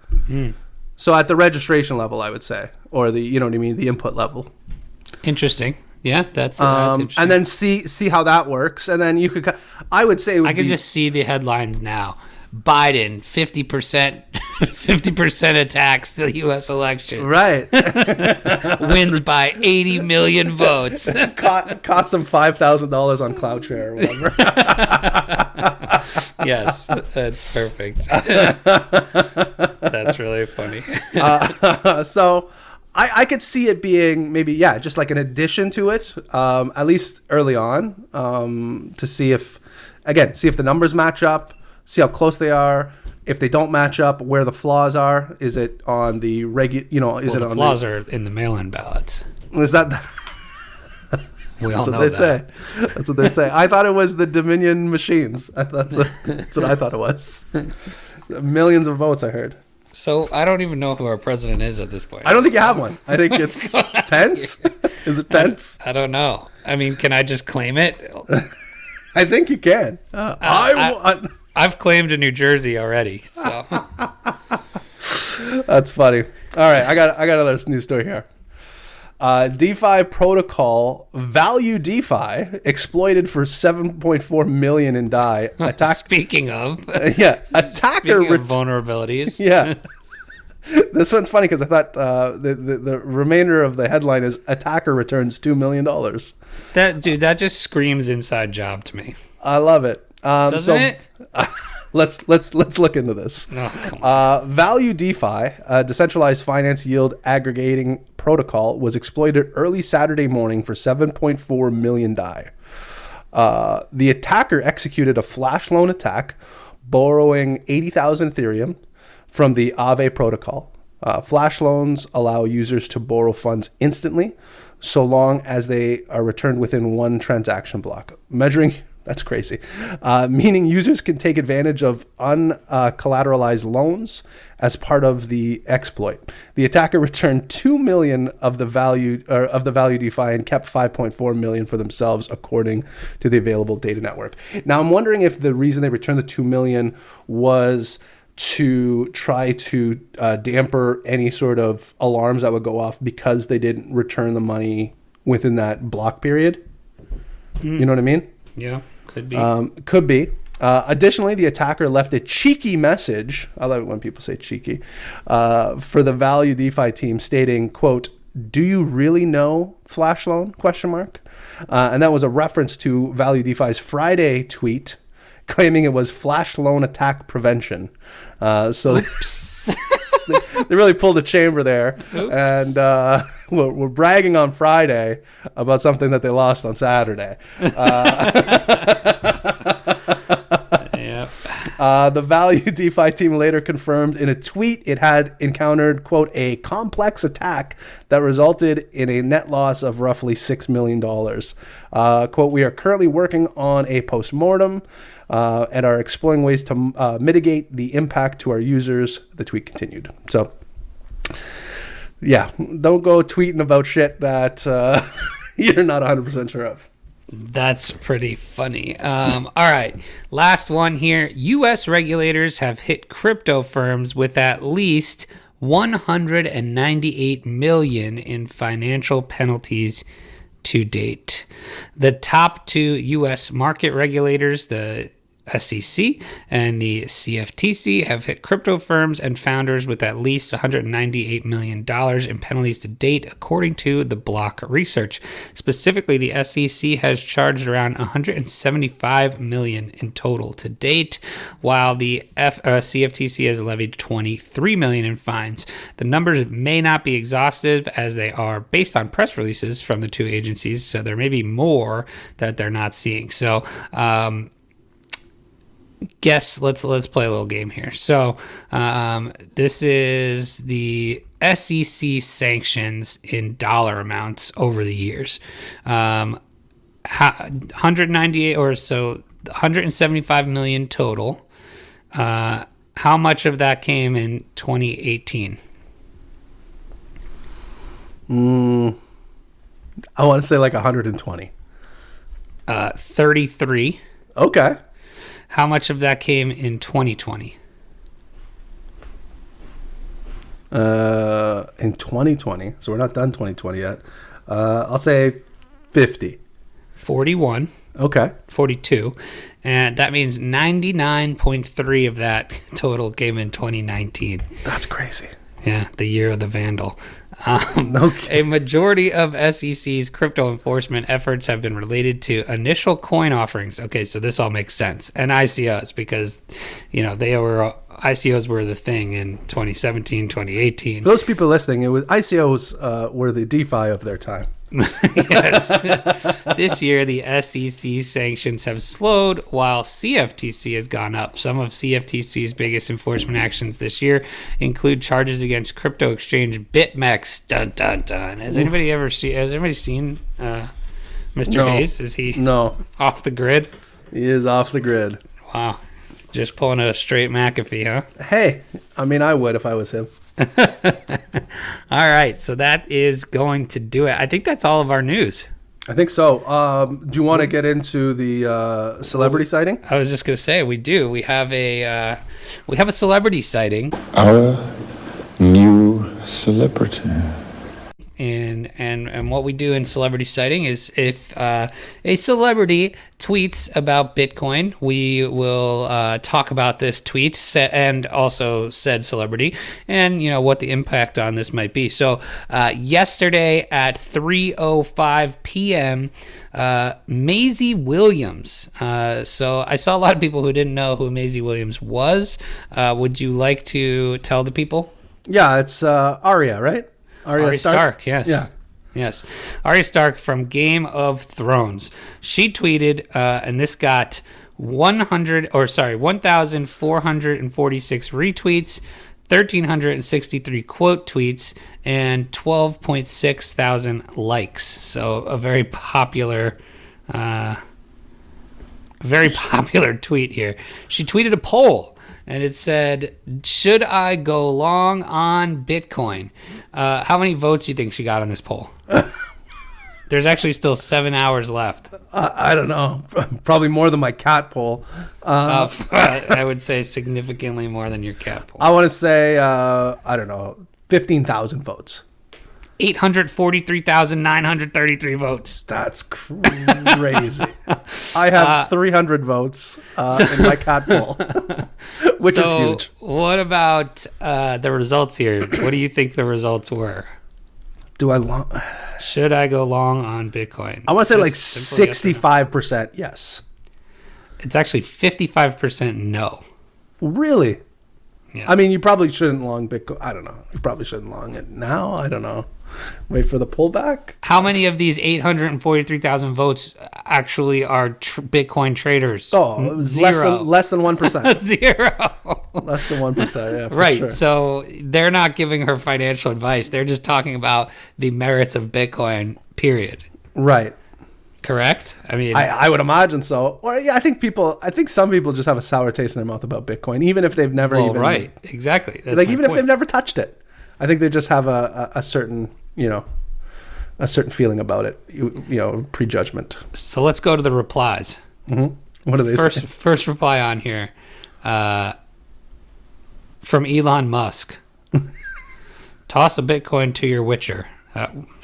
Speaker 2: so at the registration level, I would say, or the the input level.
Speaker 1: Interesting. Yeah, that's interesting.
Speaker 2: And then see how that works, and then you could. I would say
Speaker 1: I could just see the headlines now. Biden 50% attacks the U.S. election.
Speaker 2: Right.
Speaker 1: Wins by 80 million votes.
Speaker 2: Cost them $5,000 on CloudShare or whatever.
Speaker 1: Yes, that's perfect. That's really funny.
Speaker 2: So I could see it being maybe, just like an addition to it, at least early on, to see if again, see if the numbers match up, see how close they are. If they don't match up, where the flaws are. Is it on the is it on
Speaker 1: the flaws are in the mail-in ballots.
Speaker 2: Is that
Speaker 1: we all
Speaker 2: that's
Speaker 1: know
Speaker 2: what they
Speaker 1: that.
Speaker 2: say. That's what they say. I thought it was the Dominion machines. That's what I thought it was. Millions of votes, I heard.
Speaker 1: So I don't even know who our president is at this point.
Speaker 2: I don't think you have one. I think it's Pence. Is it Pence?
Speaker 1: I don't know. I mean, can I just claim it?
Speaker 2: I think you can.
Speaker 1: I've claimed a New Jersey already. So
Speaker 2: that's funny. All right, I got another news story here. DeFi protocol Value DeFi exploited for 7.4 million in DAI.
Speaker 1: Speaking of,
Speaker 2: attacker
Speaker 1: of vulnerabilities.
Speaker 2: Yeah, this one's funny because I thought the remainder of the headline is attacker returns $2 million.
Speaker 1: That just screams inside job to me.
Speaker 2: I love it.
Speaker 1: Doesn't it?
Speaker 2: Let's look into this.
Speaker 1: Oh, come on.
Speaker 2: Value DeFi, a decentralized finance yield aggregating protocol, was exploited early Saturday morning for 7.4 million DAI. The attacker executed a flash loan attack, borrowing 80,000 Ethereum from the Aave protocol. Flash loans allow users to borrow funds instantly, so long as they are returned within one transaction block. That's crazy. Meaning users can take advantage of uncollateralized loans as part of the exploit. The attacker returned 2 million of the value DeFi and kept 5.4 million for themselves, according to the available data network. Now, I'm wondering if the reason they returned the 2 million was to try to damper any sort of alarms that would go off because they didn't return the money within that block period. You know what I mean?
Speaker 1: Yeah. Could be.
Speaker 2: Could be. Additionally, the attacker left a cheeky message. I love it when people say cheeky. For the Value DeFi team, stating, quote, "Do you really know Flash Loan?" ? And that was a reference to Value DeFi's Friday tweet, claiming it was Flash Loan attack prevention. So they really pulled a chamber there. Oops. And we're bragging on Friday about something that they lost on Saturday. The Value DeFi team later confirmed in a tweet it had encountered, quote, a complex attack that resulted in a net loss of roughly $6 million. Quote, "We are currently working on a postmortem and are exploring ways to mitigate the impact to our users," the tweet continued. So, yeah, don't go tweeting about shit that you're not 100% sure of.
Speaker 1: That's pretty funny. All right. Last one here. U.S. regulators have hit crypto firms with at least $198 million in financial penalties to date. The top two U.S. market regulators, the SEC and the CFTC, have hit crypto firms and founders with at least $198 million in penalties to date, according to the Block research. Specifically, the SEC has charged around $175 million in total to date, while the CFTC has levied $23 million in fines. The numbers may not be exhaustive, as they are based on press releases from the two agencies, so there may be more that they're not seeing. So, guess let's play a little game here. So this is the SEC sanctions in dollar amounts over the years. 198 or so, 175 million total. How much of that came in 2018?
Speaker 2: I want to say like 120.
Speaker 1: 33.
Speaker 2: Okay.
Speaker 1: How much of that came in 2020?
Speaker 2: In 2020, so we're not done 2020 yet. I'll say 50.
Speaker 1: 41.
Speaker 2: Okay.
Speaker 1: 42. And that means 99.3 of that total came in 2019.
Speaker 2: That's crazy.
Speaker 1: Yeah, the year of the Vandal. A majority of SEC's crypto enforcement efforts have been related to initial coin offerings. Okay, so this all makes sense. And ICOs, because, ICOs were the thing in 2017, 2018.
Speaker 2: For those people listening, ICOs were the DeFi of their time.
Speaker 1: Yes. This year, the SEC sanctions have slowed while CFTC has gone up. Some of CFTC's biggest enforcement actions this year include charges against crypto exchange BitMEX. Dun, dun, dun. Has anybody seen Mr.
Speaker 2: No.
Speaker 1: Hayes? Is he off the grid?
Speaker 2: He is off the grid.
Speaker 1: Wow. Just pulling a straight McAfee, huh?
Speaker 2: Hey, I mean, I would if I was him.
Speaker 1: All right, so that is going to do it. I think that's all of our news.
Speaker 2: I think so. Do you want to get into the celebrity sighting?
Speaker 1: I was just going to say we do. We have a celebrity sighting.
Speaker 3: Our new celebrity.
Speaker 1: And what we do in celebrity sighting is if a celebrity tweets about Bitcoin, we will talk about this tweet and also said celebrity and what the impact on this might be. So yesterday at 3:05 p.m. Maisie Williams. So I saw a lot of people who didn't know who Maisie Williams was. Would you like to tell the people?
Speaker 2: Yeah, it's Arya, right?
Speaker 1: Arya Stark, yes.
Speaker 2: Yeah.
Speaker 1: Yes. Arya Stark from Game of Thrones. She tweeted, and this got 1,446 retweets, 1,363 quote tweets, and 12.6 thousand likes. So a very popular tweet here. She tweeted a poll. And it said, should I go long on Bitcoin? How many votes do you think she got on this poll? There's actually still 7 hours left.
Speaker 2: I don't know. Probably more than my cat poll.
Speaker 1: I would say significantly more than your cat poll.
Speaker 2: I want to say, I don't know, 15,000 votes.
Speaker 1: 843,933 votes.
Speaker 2: That's crazy. I have 300 votes in my cat poll, which is huge.
Speaker 1: What about the results here? What do you think the results were? Should I go long on Bitcoin?
Speaker 2: I want to say like 65% yes.
Speaker 1: It's actually 55% no.
Speaker 2: Really?
Speaker 1: Yes.
Speaker 2: I mean, you probably shouldn't long Bitcoin. I don't know. You probably shouldn't long it now. I don't know. Wait for the pullback.
Speaker 1: How many of these 843,000 votes actually are Bitcoin traders?
Speaker 2: Oh, it was
Speaker 1: Zero.
Speaker 2: less than 1%.
Speaker 1: Zero.
Speaker 2: Less than 1%, yeah.
Speaker 1: Right.
Speaker 2: Sure.
Speaker 1: So they're not giving her financial advice. They're just talking about the merits of Bitcoin, period.
Speaker 2: Right.
Speaker 1: Correct? I mean,
Speaker 2: I would imagine so. Or yeah, I think some people just have a sour taste in their mouth about Bitcoin, even if they've never even.
Speaker 1: Right. Exactly. That's
Speaker 2: like even
Speaker 1: point.
Speaker 2: if they've never touched it. I think they just have a certain, a certain feeling about it, prejudgment.
Speaker 1: So let's go to the replies.
Speaker 2: Mm-hmm. What are they saying?
Speaker 1: First reply on here from Elon Musk. Toss a Bitcoin to your Witcher.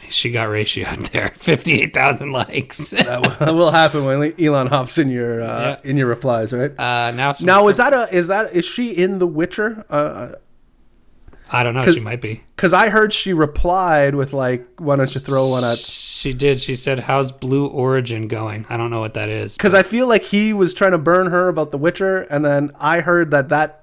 Speaker 1: She got ratioed there. 58,000 likes.
Speaker 2: That will happen when Elon hops in your in your replies, right?
Speaker 1: Now
Speaker 2: is she in The Witcher?
Speaker 1: I don't know. She might be.
Speaker 2: Because I heard she replied with like, "Why don't you throw one at?"
Speaker 1: She did. She said, "How's Blue Origin going?" I don't know what that is.
Speaker 2: Because I feel like he was trying to burn her about The Witcher, and then I heard that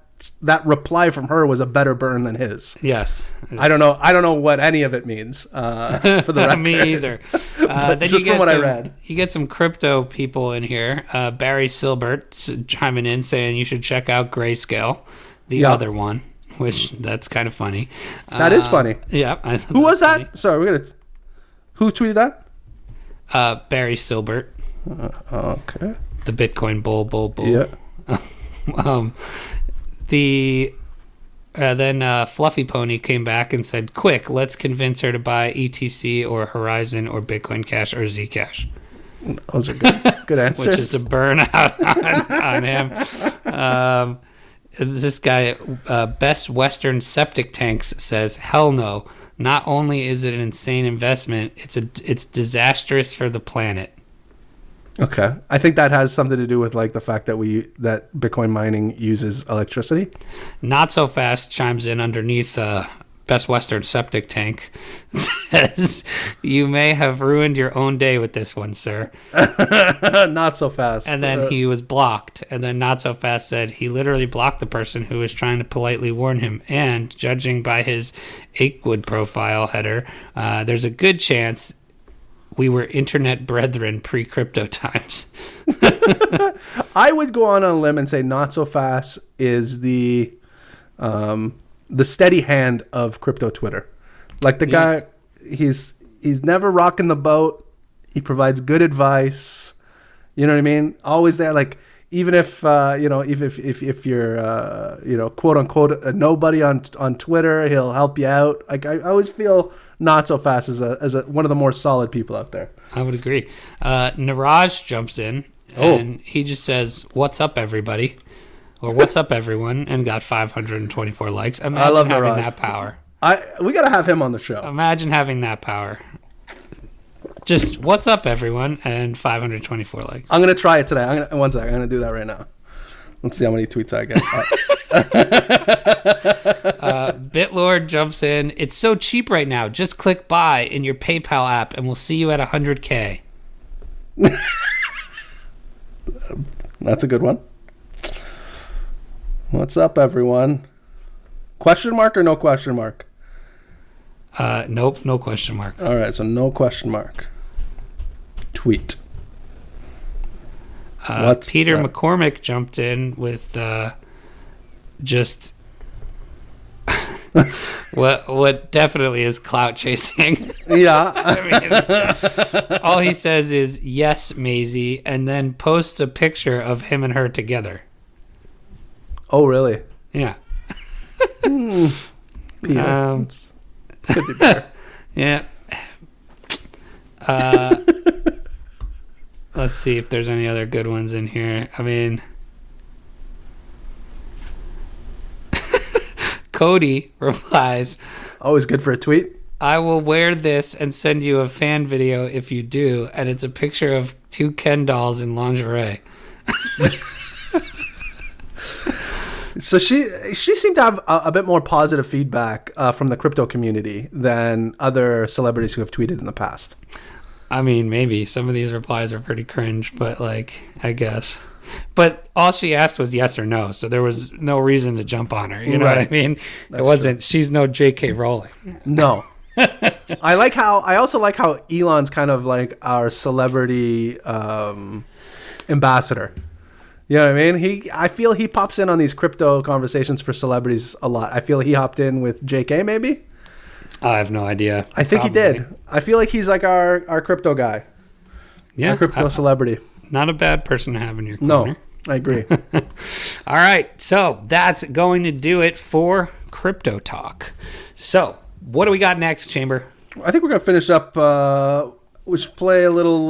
Speaker 2: reply from her was a better burn than his.
Speaker 1: Yes.
Speaker 2: I don't know what any of it means. For the record.
Speaker 1: Me either. Then
Speaker 2: just from what I read,
Speaker 1: you get some crypto people in here. Barry Silbert chiming in saying you should check out Grayscale, the other one. Which that's kind of funny.
Speaker 2: That is funny.
Speaker 1: Yeah.
Speaker 2: Who was that?
Speaker 1: Funny.
Speaker 2: Sorry, who tweeted that?
Speaker 1: Barry Silbert.
Speaker 2: Okay.
Speaker 1: The Bitcoin bull.
Speaker 2: Yeah.
Speaker 1: Then Fluffy Pony came back and said, "Quick, let's convince her to buy ETC or Horizon or Bitcoin Cash or Zcash."
Speaker 2: Those are good answers.
Speaker 1: Which is a burnout on him. This guy, Best Western Septic Tanks, says, "Hell no. Not only is it an insane investment, it's disastrous for the planet."
Speaker 2: Okay, I think that has something to do with like the fact that that Bitcoin mining uses electricity.
Speaker 1: Not So Fast chimes in underneath Best Western Septic Tank, says, "You may have ruined your own day with this one, sir."
Speaker 2: Not so fast.
Speaker 1: And then he was blocked. And then Not So Fast said he literally blocked the person who was trying to politely warn him. And judging by his Achewood profile header, there's a good chance we were internet brethren pre-crypto times.
Speaker 2: I would go on a limb and say Not So Fast is the steady hand of crypto Twitter. Like the guy, he's never rocking the boat. He provides good advice. You know what I mean? Always there. Like even if if you're quote unquote a nobody on Twitter, he'll help you out. Like I always feel Not So Fast as one of the more solid people out there.
Speaker 1: I would agree. Niraj jumps in and he just says, "What's up, everybody?" or "What's up, everyone?" and got 524 likes. Imagine
Speaker 2: I love
Speaker 1: having
Speaker 2: Niraj.
Speaker 1: that power.
Speaker 2: We gotta have him on the show.
Speaker 1: Imagine having that power. Just "What's up, everyone?" and 524 likes.
Speaker 2: I'm gonna try it today. One second. I'm gonna do that right now. Let's see how many tweets I get.
Speaker 1: Bitlord jumps in. "It's so cheap right now. Just click buy in your PayPal app, and we'll see you at 100K."
Speaker 2: That's a good one. What's up, everyone? Question mark or no question mark?
Speaker 1: Nope, no question mark.
Speaker 2: All right, so no question mark. Tweet.
Speaker 1: Peter McCormick jumped in with just what definitely is clout chasing.
Speaker 2: Yeah.
Speaker 1: I mean, all he says is "Yes, Maisie," and then posts a picture of him and her together.
Speaker 2: Oh, really?
Speaker 1: Yeah.
Speaker 2: Peter. Could be better.
Speaker 1: Yeah. Let's see if there's any other good ones in here. I mean, Cody replies,
Speaker 2: Always good for a tweet.
Speaker 1: "I will wear this and send you a fan video if you do," and it's a picture of 2 Ken dolls in lingerie.
Speaker 2: So she seemed to have a bit more positive feedback from the crypto community than other celebrities who have tweeted in the past.
Speaker 1: I mean, maybe some of these replies are pretty cringe, but like, I guess. But all she asked was yes or no, so there was no reason to jump on her. You know what I mean? It wasn't. True. She's no J.K. Rowling.
Speaker 2: No. I also like how Elon's kind of like our celebrity ambassador. You know what I mean? I feel he pops in on these crypto conversations for celebrities a lot. I feel he hopped in with JK maybe.
Speaker 1: I have no idea.
Speaker 2: I think he did. I feel like he's like our crypto guy.
Speaker 1: Yeah.
Speaker 2: Our crypto celebrity.
Speaker 1: Not a bad person to have in your corner.
Speaker 2: No, I agree.
Speaker 1: All right. So that's going to do it for Crypto Talk. So what do we got next, Chamber?
Speaker 2: I think we're going to finish up. We should play a little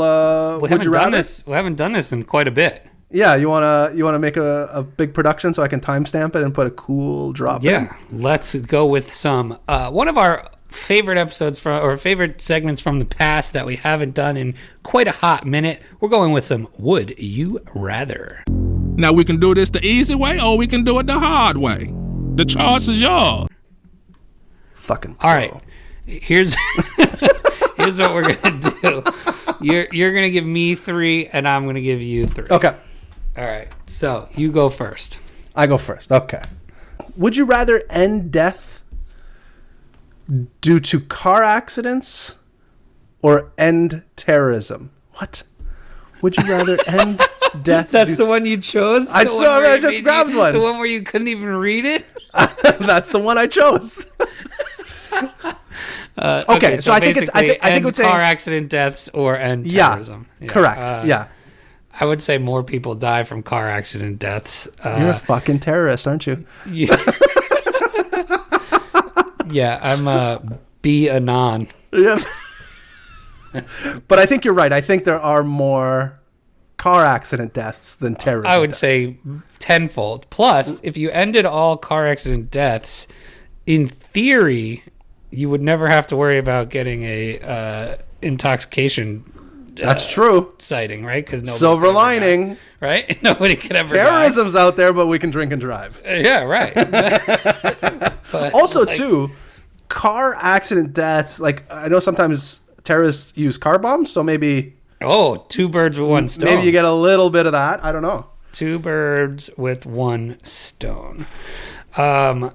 Speaker 2: Would You Rather?
Speaker 1: We haven't done this in quite a bit.
Speaker 2: Yeah, you wanna make a big production so I can timestamp it and put a cool drop in?
Speaker 1: Yeah, let's go with some one of our favorite episodes or favorite segments from the past that we haven't done in quite a hot minute. We're going with some Would You Rather.
Speaker 4: Now we can do this the easy way or we can do it the hard way. The choice is yours.
Speaker 2: Fucking
Speaker 1: all right. Here's what we're gonna do. You're gonna give me 3 and I'm gonna give you 3.
Speaker 2: Okay.
Speaker 1: All right, so you go first.
Speaker 2: I go first. Okay. Would you rather end death due to car accidents or end terrorism? What? Would you rather end death?
Speaker 1: That's the one you chose?
Speaker 2: I just grabbed one.
Speaker 1: The one where you couldn't even read it?
Speaker 2: That's the one I chose. Okay, so I think it would say
Speaker 1: car accident deaths or end terrorism.
Speaker 2: Yeah. Correct. Yeah.
Speaker 1: I would say more people die from car accident deaths.
Speaker 2: You're a fucking terrorist, aren't you?
Speaker 1: Yeah, I'm a B-anon.
Speaker 2: Yeah. But I think you're right. I think there are more car accident deaths than terrorism
Speaker 1: I would
Speaker 2: deaths.
Speaker 1: say tenfold. Plus, if you ended all car accident deaths, in theory, you would never have to worry about getting a intoxication.
Speaker 2: That's true.
Speaker 1: Sighting, right? Because
Speaker 2: silver lining,
Speaker 1: right? Nobody could ever.
Speaker 2: Terrorism's out there, but we can drink and drive.
Speaker 1: Yeah, right.
Speaker 2: But also, too, car accident deaths. Like I know sometimes terrorists use car bombs, so maybe.
Speaker 1: Oh, 2 birds with 1 stone.
Speaker 2: Maybe you get a little bit of that. I don't know.
Speaker 1: 2 birds with 1 stone. Yeah,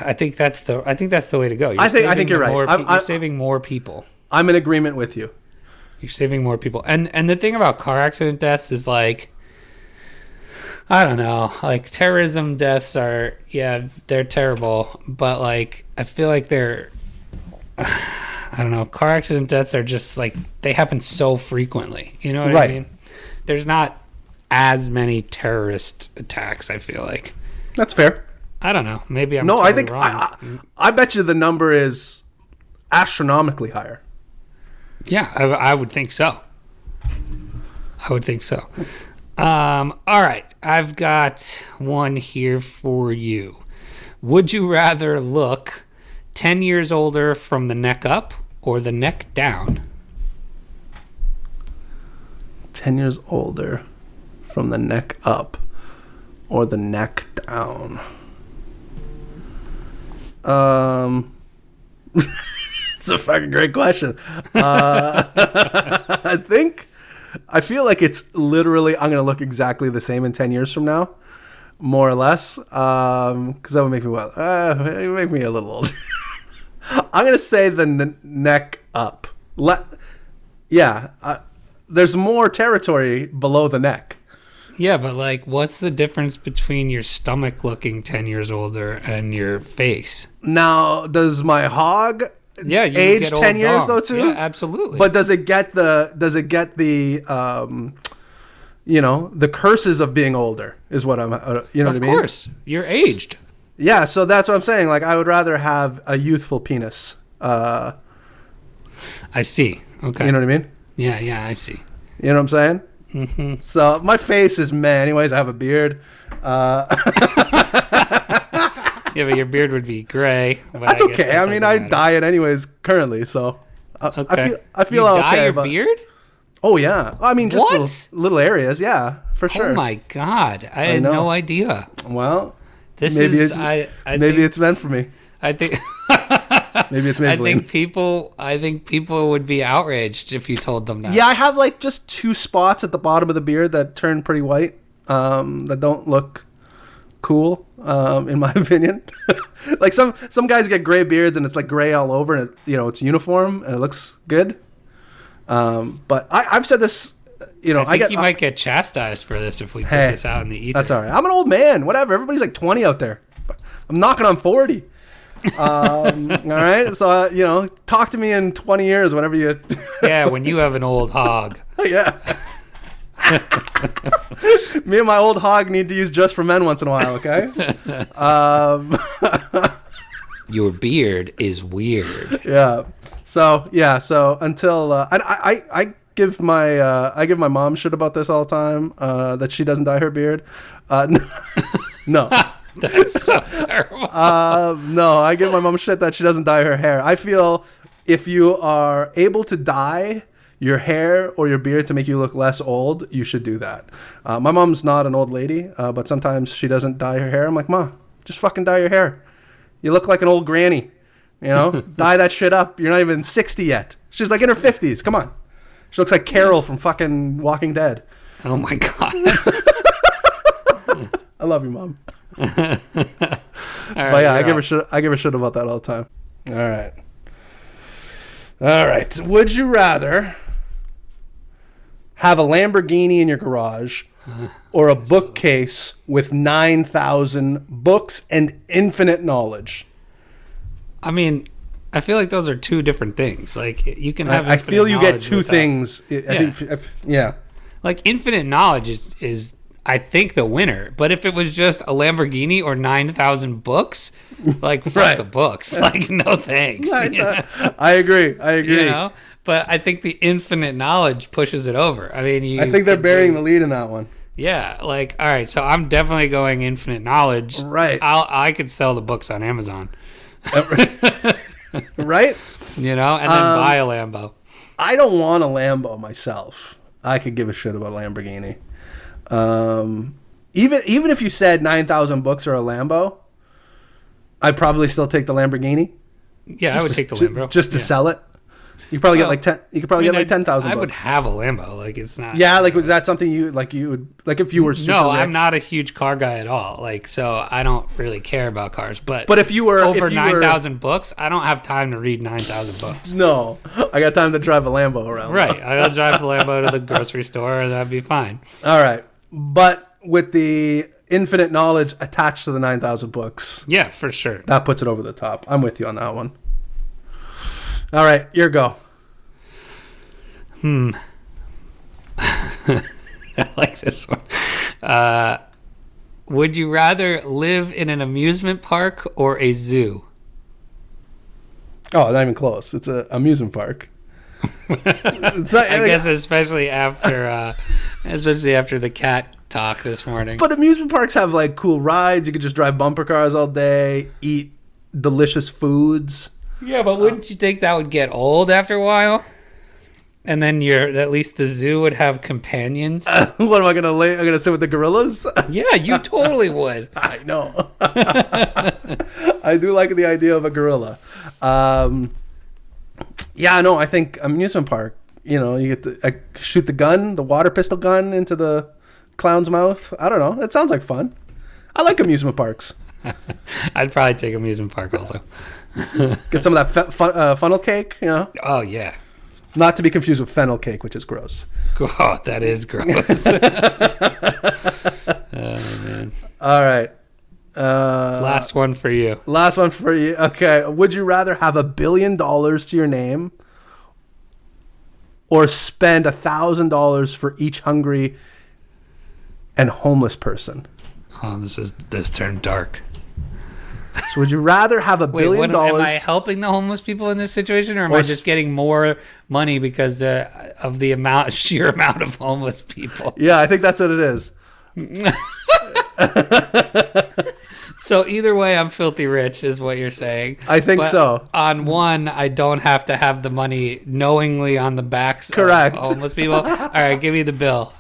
Speaker 1: I think that's the way to go. I think you're right. You're saving more people.
Speaker 2: I'm in agreement with you.
Speaker 1: You're saving more people. And the thing about car accident deaths is like, I don't know, like terrorism deaths are, yeah, they're terrible, but like I feel like they're, I don't know, car accident deaths are just like, they happen so frequently. You know what I mean? There's not as many terrorist attacks, I feel like.
Speaker 2: That's fair.
Speaker 1: I don't know. Maybe I'm
Speaker 2: No,
Speaker 1: totally
Speaker 2: I think
Speaker 1: wrong.
Speaker 2: I bet you the number is astronomically higher.
Speaker 1: Yeah, I would think so. I would think so. All right. I've got one here for you. Would you rather look 10 years older from the neck up or the neck down?
Speaker 2: 10 years older from the neck up or the neck down? It's a fucking great question. I feel like it's literally, I'm going to look exactly the same in 10 years from now, more or less. Because that would make me, it would make me a little older. I'm going to say the neck up. There's more territory below the neck.
Speaker 1: Yeah, but like, what's the difference between your stomach looking 10 years older and your face?
Speaker 2: Now, does my hog
Speaker 1: you
Speaker 2: age
Speaker 1: get
Speaker 2: 10 years
Speaker 1: dong.
Speaker 2: though too?
Speaker 1: Yeah, absolutely.
Speaker 2: But does it get the the curses of being older is what I'm what I mean?
Speaker 1: Of course. You're aged.
Speaker 2: Yeah, so that's what I'm saying. Like, I would rather have a youthful penis.
Speaker 1: I see. Okay.
Speaker 2: You know what I mean?
Speaker 1: Yeah, I see.
Speaker 2: You know what I'm saying?
Speaker 1: Mm-hmm.
Speaker 2: So my face is meh. Anyways, I have a beard.
Speaker 1: Yeah, but your beard would be gray.
Speaker 2: That's okay. I mean, I dye it anyways currently, so
Speaker 1: okay.
Speaker 2: I feel
Speaker 1: you
Speaker 2: okay.
Speaker 1: Dye your
Speaker 2: but,
Speaker 1: beard?
Speaker 2: Oh yeah. I mean, just little areas. Yeah, for sure.
Speaker 1: Oh my god, I had no idea.
Speaker 2: Well,
Speaker 1: this
Speaker 2: maybe
Speaker 1: is.
Speaker 2: Maybe it's meant for me.
Speaker 1: I think.
Speaker 2: Maybe it's Maybelline.
Speaker 1: I think people would be outraged if you told them that.
Speaker 2: Yeah, I have like just 2 spots at the bottom of the beard that turn pretty white. That don't look cool, in my opinion. Like some guys get gray beards and it's like gray all over and it's uniform and it looks good. But I've said this.
Speaker 1: I think you might get chastised for this if we put this out in the ether.
Speaker 2: That's all right. I'm an old man. Whatever. Everybody's like 20 out there. I'm knocking on 40. All right. So talk to me in 20 years whenever you.
Speaker 1: Yeah, when you have an old hog.
Speaker 2: Yeah. Me and my old hog need to use Just for Men once in a while. Okay.
Speaker 1: Your beard is weird.
Speaker 2: Yeah. So until I give my mom shit about this all the time, that she doesn't dye her beard. No.
Speaker 1: That's so terrible.
Speaker 2: No, I give my mom shit that she doesn't dye her hair. I feel if you are able to dye your hair or your beard to make you look less old, you should do that. My mom's not an old lady, but sometimes she doesn't dye her hair. I'm like, Ma, just fucking dye your hair. You look like an old granny. Dye that shit up. You're not even 60 yet. She's like in her 50s. Come on. She looks like Carol from fucking Walking Dead.
Speaker 1: Oh my god.
Speaker 2: I love you, Mom.
Speaker 1: Right,
Speaker 2: but yeah, I give her shit about that all the time. All right. Would you rather have a Lamborghini in your garage or a bookcase with 9,000 books and infinite knowledge?
Speaker 1: I mean, I feel like those are two different things. Like, you can have.
Speaker 2: I feel you get two things.
Speaker 1: Yeah. Like, infinite knowledge is I think the winner. But if it was just a Lamborghini or 9,000 books, like fuck the books. Like, no thanks.
Speaker 2: I agree.
Speaker 1: But I think the infinite knowledge pushes it over. I mean,
Speaker 2: I think they're burying the lead in that one.
Speaker 1: Yeah, like, all right, so I'm definitely going infinite knowledge.
Speaker 2: Right.
Speaker 1: I could sell the books on Amazon.
Speaker 2: Right?
Speaker 1: And then buy a Lambo.
Speaker 2: I don't want a Lambo myself. I could give a shit about a Lamborghini. Even if you said 9,000 books or a Lambo, I'd probably still take the Lamborghini.
Speaker 1: Yeah, I would take the Lambo.
Speaker 2: Just to sell it. You could probably get like 10. You could probably get like 10,000
Speaker 1: I
Speaker 2: books.
Speaker 1: would have a Lambo. Like it's not.
Speaker 2: Yeah, like was that something you like? You would like if you were super
Speaker 1: No,
Speaker 2: rich?
Speaker 1: I'm not a huge car guy at all. Like so, I don't really care about cars. But
Speaker 2: if you were
Speaker 1: over
Speaker 2: if you
Speaker 1: 9,000 books, I don't have time to read 9,000 books.
Speaker 2: no, I got time to drive a Lambo around.
Speaker 1: Right, I'll drive the Lambo to the grocery store, and that'd be fine.
Speaker 2: All right, but with the infinite knowledge attached to the 9,000 books,
Speaker 1: Yeah, for sure.
Speaker 2: that puts it over the top. I'm with you on that one. All right, your go.
Speaker 1: I like this one. Would you rather live in an amusement park or a zoo?
Speaker 2: Oh, not even close. It's an amusement park. It's not,
Speaker 1: I guess especially after the cat talk this morning.
Speaker 2: But amusement parks have like cool rides. You could just drive bumper cars all day, eat delicious foods.
Speaker 1: Yeah, but wouldn't you think that would get old after a while? And then at least the zoo would have companions.
Speaker 2: What am I gonna lay? I'm gonna sit with the gorillas.
Speaker 1: Yeah, you totally would.
Speaker 2: I know. I do like the idea of a gorilla. Yeah, no, I think amusement park. You know, you get to shoot the water pistol gun into the clown's mouth. I don't know. It sounds like fun. I like amusement parks.
Speaker 1: I'd probably take amusement park also.
Speaker 2: Get some of that funnel cake. You know.
Speaker 1: Oh yeah.
Speaker 2: Not to be confused with fennel cake, which is gross.
Speaker 1: Oh, that is gross. Oh man.
Speaker 2: All right.
Speaker 1: Last one for you.
Speaker 2: Last one for you. Okay. Would you rather have $1 billion to your name or spend $1,000 for each hungry and homeless person?
Speaker 1: Oh, this turned dark.
Speaker 2: So would you rather have $1 billion?
Speaker 1: Am I helping the homeless people in this situation, or am I just getting more money because of the sheer amount of homeless people?
Speaker 2: Yeah, I think that's what it is.
Speaker 1: So either way, I'm filthy rich, is what you're saying.
Speaker 2: I think so.
Speaker 1: On one, I don't have to have the money knowingly on the backs
Speaker 2: Correct.
Speaker 1: of homeless people. All right, give me the bill.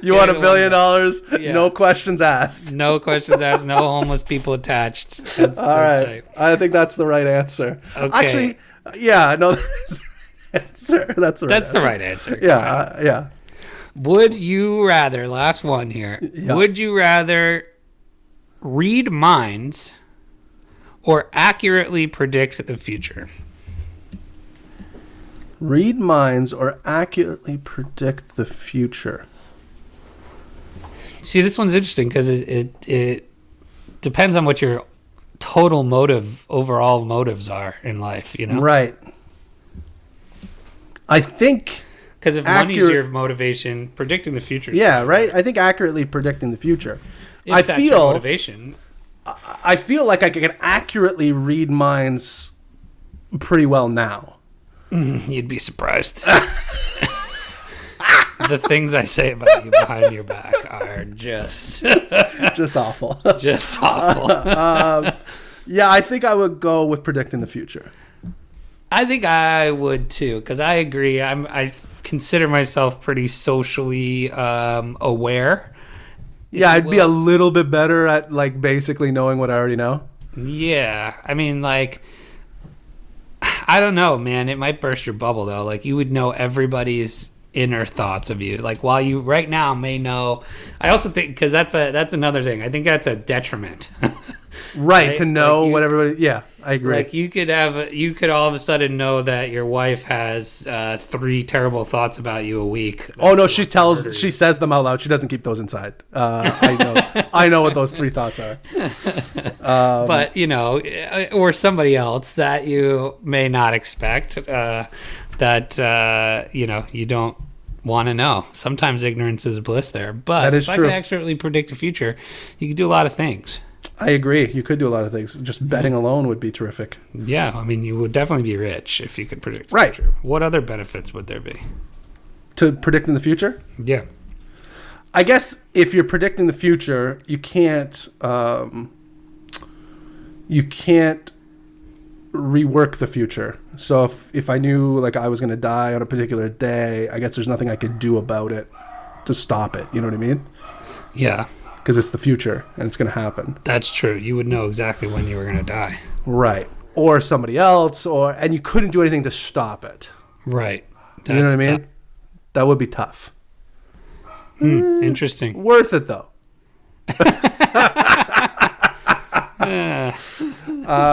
Speaker 2: You want $1 billion?
Speaker 1: Yeah.
Speaker 2: No questions asked.
Speaker 1: No questions asked. No homeless people attached. That's
Speaker 2: right. I think that's the right answer.
Speaker 1: Okay.
Speaker 2: Actually, yeah, no, that's the right answer. Yeah, yeah.
Speaker 1: Would you rather, last one here, would you rather read minds or accurately predict the future?
Speaker 2: Read minds or accurately predict the future.
Speaker 1: See, this one's interesting because it depends on what your overall motives are in life, you know?
Speaker 2: Right. I think...
Speaker 1: Because if money's your motivation, predicting the future...
Speaker 2: Yeah, right? I think accurately predicting the future.
Speaker 1: If that's your motivation.
Speaker 2: I feel like I can accurately read minds pretty well now.
Speaker 1: You'd be surprised. The things I say about you behind your back are just
Speaker 2: awful.
Speaker 1: Just awful.
Speaker 2: Yeah, I think I would go with predicting the future.
Speaker 1: I think I would too, because I agree. I consider myself pretty socially aware.
Speaker 2: Yeah, I'd be a little bit better at like basically knowing what I already know.
Speaker 1: Yeah, I mean, like, I don't know, man. It might burst your bubble though. Like, you would know everybody's inner thoughts of you. Like, while you right now may know, I also think because that's another thing. I think that's a detriment.
Speaker 2: Right, to know what everybody. Yeah, I agree.
Speaker 1: Like you could all of a sudden know that your wife has 3 terrible thoughts about you a week.
Speaker 2: Oh no, she says them out loud. She doesn't keep those inside. I know what those 3 thoughts are.
Speaker 1: But or somebody else that you may not expect that you don't want to know. Sometimes ignorance is bliss there. But
Speaker 2: that is
Speaker 1: if
Speaker 2: true.
Speaker 1: I could accurately predict the future, you could do a lot of things.
Speaker 2: I agree. You could do a lot of things. Just betting alone would be terrific.
Speaker 1: Yeah, I mean, you would definitely be rich if you could predict the
Speaker 2: right.
Speaker 1: future. What other benefits would there be?
Speaker 2: To predicting the future?
Speaker 1: Yeah.
Speaker 2: I guess if you're predicting the future, you can't rework the future. So if I knew like I was going to die on a particular day, I guess there's nothing I could do about it to stop it. You know what I mean?
Speaker 1: Yeah.
Speaker 2: Because it's the future and it's going to happen.
Speaker 1: That's true. You would know exactly when you were going to die.
Speaker 2: Right. Or somebody else, and you couldn't do anything to stop it.
Speaker 1: Right.
Speaker 2: You know what I mean?
Speaker 1: Tough.
Speaker 2: That would be tough.
Speaker 1: Interesting.
Speaker 2: Worth it though.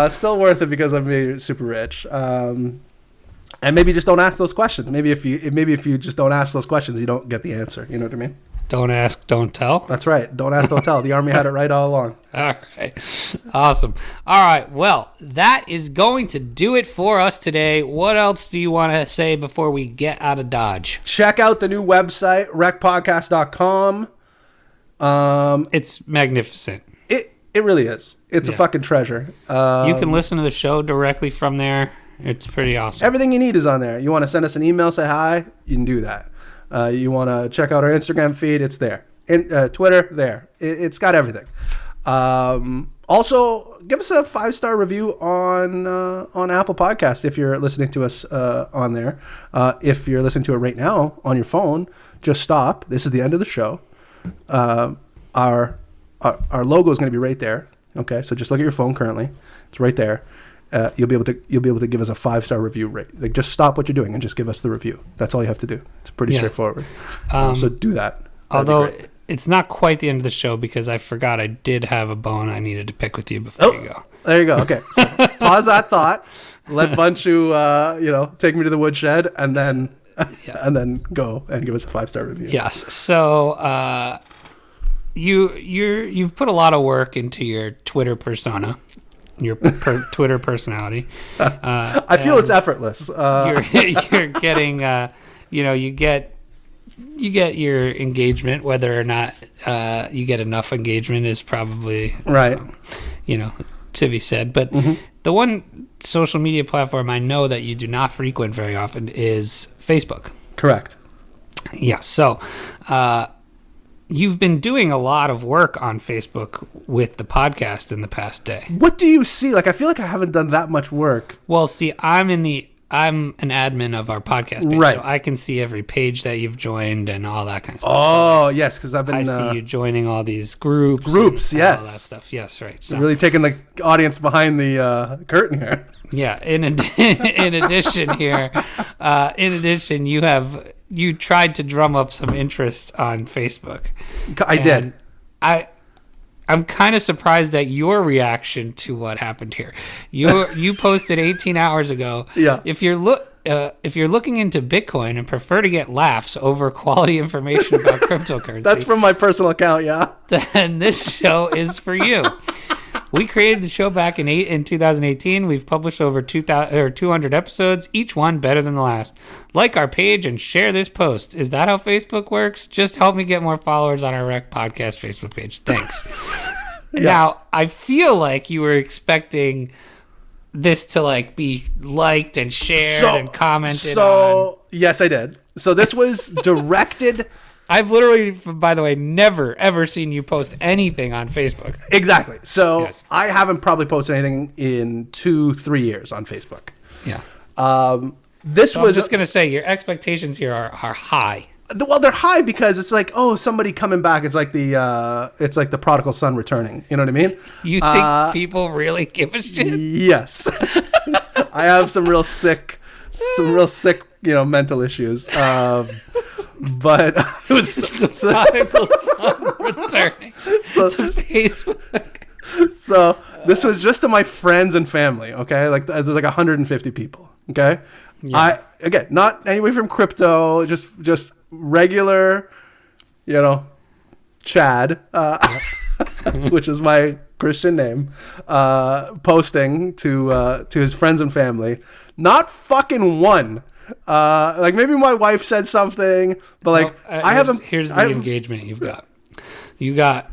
Speaker 2: Still worth it because I'm being super rich. And maybe just don't ask those questions. Maybe if you just don't ask those questions, you don't get the answer. You know what I mean?
Speaker 1: Don't ask, don't tell.
Speaker 2: That's right. Don't ask, don't tell. The Army had it right all along.
Speaker 1: All right. Awesome. All right. Well, that is going to do it for us today. What else do you want to say before we get out of Dodge?
Speaker 2: Check out the new website, rekpodcast.com.
Speaker 1: It's magnificent.
Speaker 2: It really is. It's a fucking treasure.
Speaker 1: You can listen to the show directly from there. It's pretty awesome.
Speaker 2: Everything you need is on there. You want to send us an email, say hi, you can do that. You want to check out our Instagram feed, it's there. Twitter, there. It's got everything. Also, give us a 5-star review on Apple Podcast if you're listening to us on there. If you're listening to it right now on your phone, just stop. This is the end of the show. Our logo is going to be right there. Okay, so just look at your phone currently. It's right there. You'll be able to give us a 5-star review. Like just stop what you're doing and just give us the review. That's all you have to do. It's pretty straightforward. So do that.
Speaker 1: Although it's not quite the end of the show because I forgot I did have a bone I needed to pick with you before you go.
Speaker 2: There you go. Okay, so pause that thought. Let Bunchu, take me to the woodshed, and then go and give us a 5-star review.
Speaker 1: Yes. So you've put a lot of work into your Twitter persona. Your Twitter personality.
Speaker 2: I feel it's effortless.
Speaker 1: You're getting, you get your engagement. Whether or not you get enough engagement is probably
Speaker 2: right.
Speaker 1: To be said. But the one social media platform I know that you do not frequent very often is Facebook.
Speaker 2: Correct.
Speaker 1: Yeah. So. You've been doing a lot of work on Facebook with the podcast in the past day.
Speaker 2: What do you see? Like, I feel like I haven't done that much work.
Speaker 1: Well, see, I'm an admin of our podcast page, so I can see every page that you've joined and all that kind of stuff.
Speaker 2: Oh, yes, because I
Speaker 1: see you joining all these groups.
Speaker 2: Yes.
Speaker 1: All that stuff. Yes, right. So,
Speaker 2: really taking the audience behind the curtain here.
Speaker 1: Yeah. In addition, you tried to drum up some interest on Facebook.
Speaker 2: I did.
Speaker 1: I'm kind of surprised at your reaction to what happened here. You posted 18 hours ago.
Speaker 2: Yeah.
Speaker 1: If you're looking into Bitcoin and prefer to get laughs over quality information about cryptocurrency,
Speaker 2: that's from my personal account. Yeah.
Speaker 1: Then this show is for you. We created the show back in 2018. We've published over 200 episodes, each one better than the last. Like our page and share this post. Is that how Facebook works? Just help me get more followers on our REKT podcast Facebook page. Thanks. Yeah. Now, I feel like you were expecting this to be liked and shared and commented on.
Speaker 2: Yes, I did. So this was directed...
Speaker 1: I've literally, by the way, never, ever seen you post anything on Facebook.
Speaker 2: Exactly. So I haven't probably posted anything in 2-3 years on Facebook.
Speaker 1: Yeah.
Speaker 2: I'm just
Speaker 1: going to say your expectations here are high.
Speaker 2: Well, they're high because it's like, somebody coming back. It's like the prodigal son returning. You know what I mean?
Speaker 1: You think people really give a shit?
Speaker 2: Yes. I have some real sick, mental issues. But it was
Speaker 1: the prodigal son returning to Facebook.
Speaker 2: So this was just to my friends and family. Okay, there's 150 people. Okay, yeah. Not anyway from crypto, just regular, Chad, which is my Christian name, posting to his friends and family. Not fucking one. Maybe my wife said something, but
Speaker 1: here's the engagement you've got. You got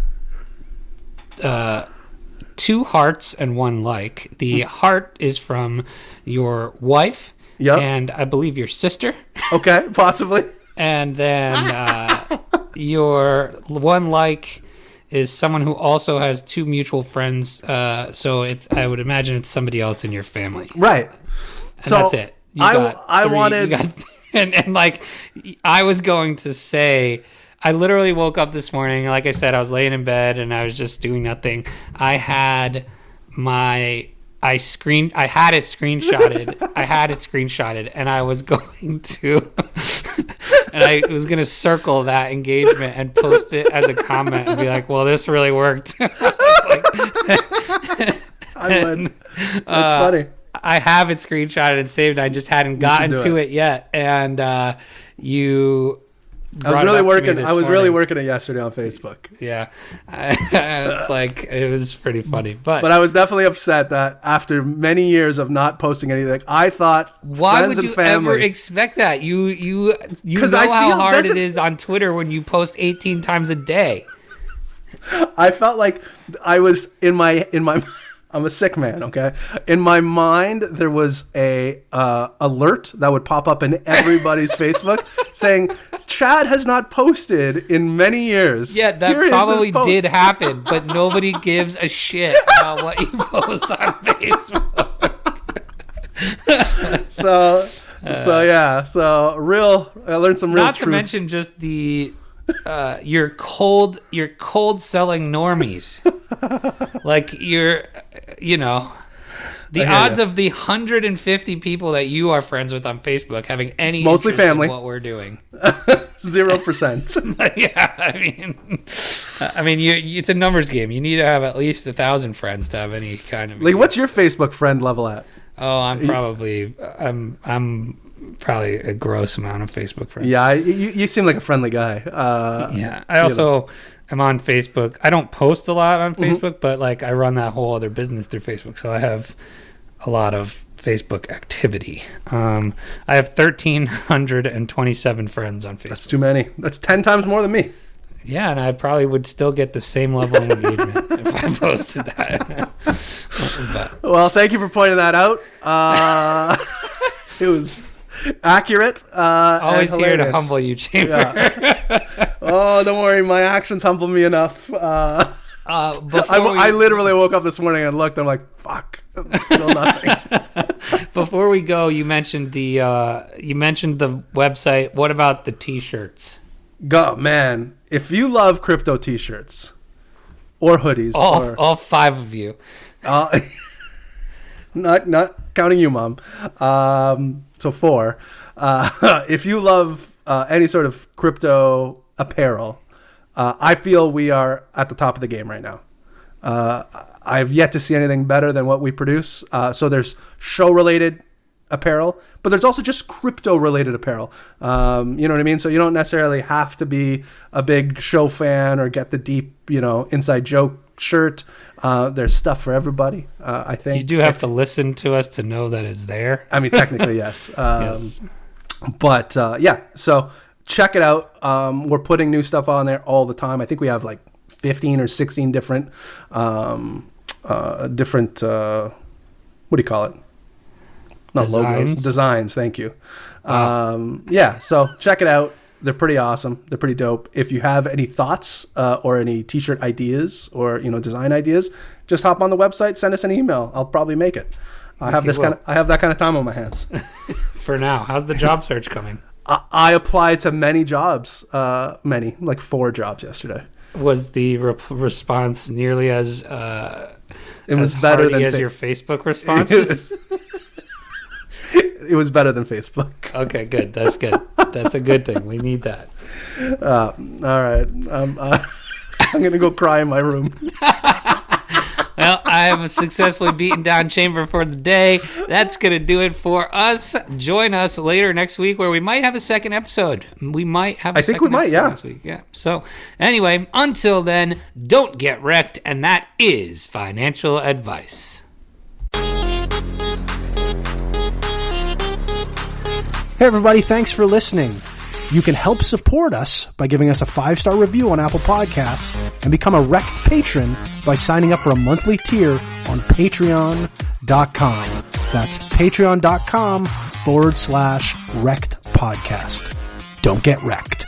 Speaker 1: 2 hearts and 1 like. The heart is from your wife, and I believe your sister.
Speaker 2: Okay, possibly.
Speaker 1: And then your 1 like is someone who also has 2 mutual friends. So I would imagine it's somebody else in your family,
Speaker 2: right?
Speaker 1: And that's it. I was going to say, I literally woke up this morning. Like I said, I was laying in bed and I was just doing nothing. I had my I had it screenshotted, and I was going to, and I was going to circle that engagement and post it as a comment and be like, well, this really worked.
Speaker 2: I would. That's funny.
Speaker 1: I have it screenshotted and saved. I just hadn't gotten to it yet. And you...
Speaker 2: I was really working it yesterday on Facebook.
Speaker 1: Yeah. It's like, it was pretty funny. But
Speaker 2: I was definitely upset that after many years of not posting anything, I thought
Speaker 1: why
Speaker 2: friends
Speaker 1: would
Speaker 2: and
Speaker 1: you
Speaker 2: family,
Speaker 1: ever expect that? You know how hard it is on Twitter when you post 18 times a day.
Speaker 2: I felt like I was in my I'm a sick man, okay? In my mind, there was a alert that would pop up in everybody's Facebook saying, Chad has not posted in many years.
Speaker 1: Yeah, that probably did happen, but nobody gives a shit about what you post on Facebook. I learned some real Not to mention just the your cold selling normies. Like the odds of the 150 people that you are friends with on Facebook having any
Speaker 2: mostly
Speaker 1: interest
Speaker 2: family
Speaker 1: in what we're doing.
Speaker 2: 0%.
Speaker 1: Yeah, I mean, it's a numbers game. You need to have at least 1,000 friends to have any kind of.
Speaker 2: Like, what's your Facebook friend level at?
Speaker 1: Oh, I'm probably a gross amount of Facebook friends.
Speaker 2: Yeah, you seem like a friendly guy.
Speaker 1: Yeah, I also am on Facebook. I don't post a lot on Facebook, but like I run that whole other business through Facebook, so I have a lot of Facebook activity. I have 1,327 friends on Facebook.
Speaker 2: That's too many. That's 10 times more than me.
Speaker 1: Yeah, and I probably would still get the same level of engagement if I posted that.
Speaker 2: Well, thank you for pointing that out. It was accurate.
Speaker 1: Always here to humble you, Chamber.
Speaker 2: Yeah. Oh, don't worry. My actions humble me enough. I literally woke up this morning and looked. I'm like, fuck. Still nothing.
Speaker 1: Before we go, you mentioned the website. What about the T-shirts?
Speaker 2: God, man, if you love crypto T-shirts or hoodies,
Speaker 1: all 5 of you,
Speaker 2: not counting you, Mom. So 4. If you love any sort of crypto apparel, I feel we are at the top of the game right now. I've yet to see anything better than what we produce. So there's show-related apparel, but there's also just crypto-related apparel. You know what I mean? So you don't necessarily have to be a big show fan or get the deep, inside joke shirt. There's stuff for everybody, I think.
Speaker 1: You do have to listen to us to know that it's there.
Speaker 2: I mean, technically, yes.
Speaker 1: Yes.
Speaker 2: But, yeah, so check it out. We're putting new stuff on there all the time. I think we have like 15 or 16 different, what do you call it? Not logos. Designs, thank you.
Speaker 1: Wow.
Speaker 2: Yeah, so check it out. They're pretty awesome. They're pretty dope. If you have any thoughts or any T-shirt ideas or design ideas, just hop on the website, send us an email. I'll probably make it. I have that kind of time on my hands.
Speaker 1: For now, how's the job search coming?
Speaker 2: I applied to many jobs, like 4 jobs yesterday.
Speaker 1: Was the response nearly as
Speaker 2: it was better than
Speaker 1: your Facebook responses?
Speaker 2: It was better than Facebook.
Speaker 1: Okay, good. That's good. That's a good thing. We need that.
Speaker 2: All right. I'm going to go cry in my room.
Speaker 1: Well, I have successfully beaten down Chamber for the day. That's going to do it for us. Join us later next week where we might have a second episode. We might have a second episode next week. Yeah. So, anyway, until then, don't get wrecked, and that is financial advice.
Speaker 5: Hey everybody, thanks for listening. You can help support us by giving us a 5-star review on Apple Podcasts and become a REKT patron by signing up for a monthly tier on patreon.com. That's patreon.com/REKT podcast. Don't get wrecked.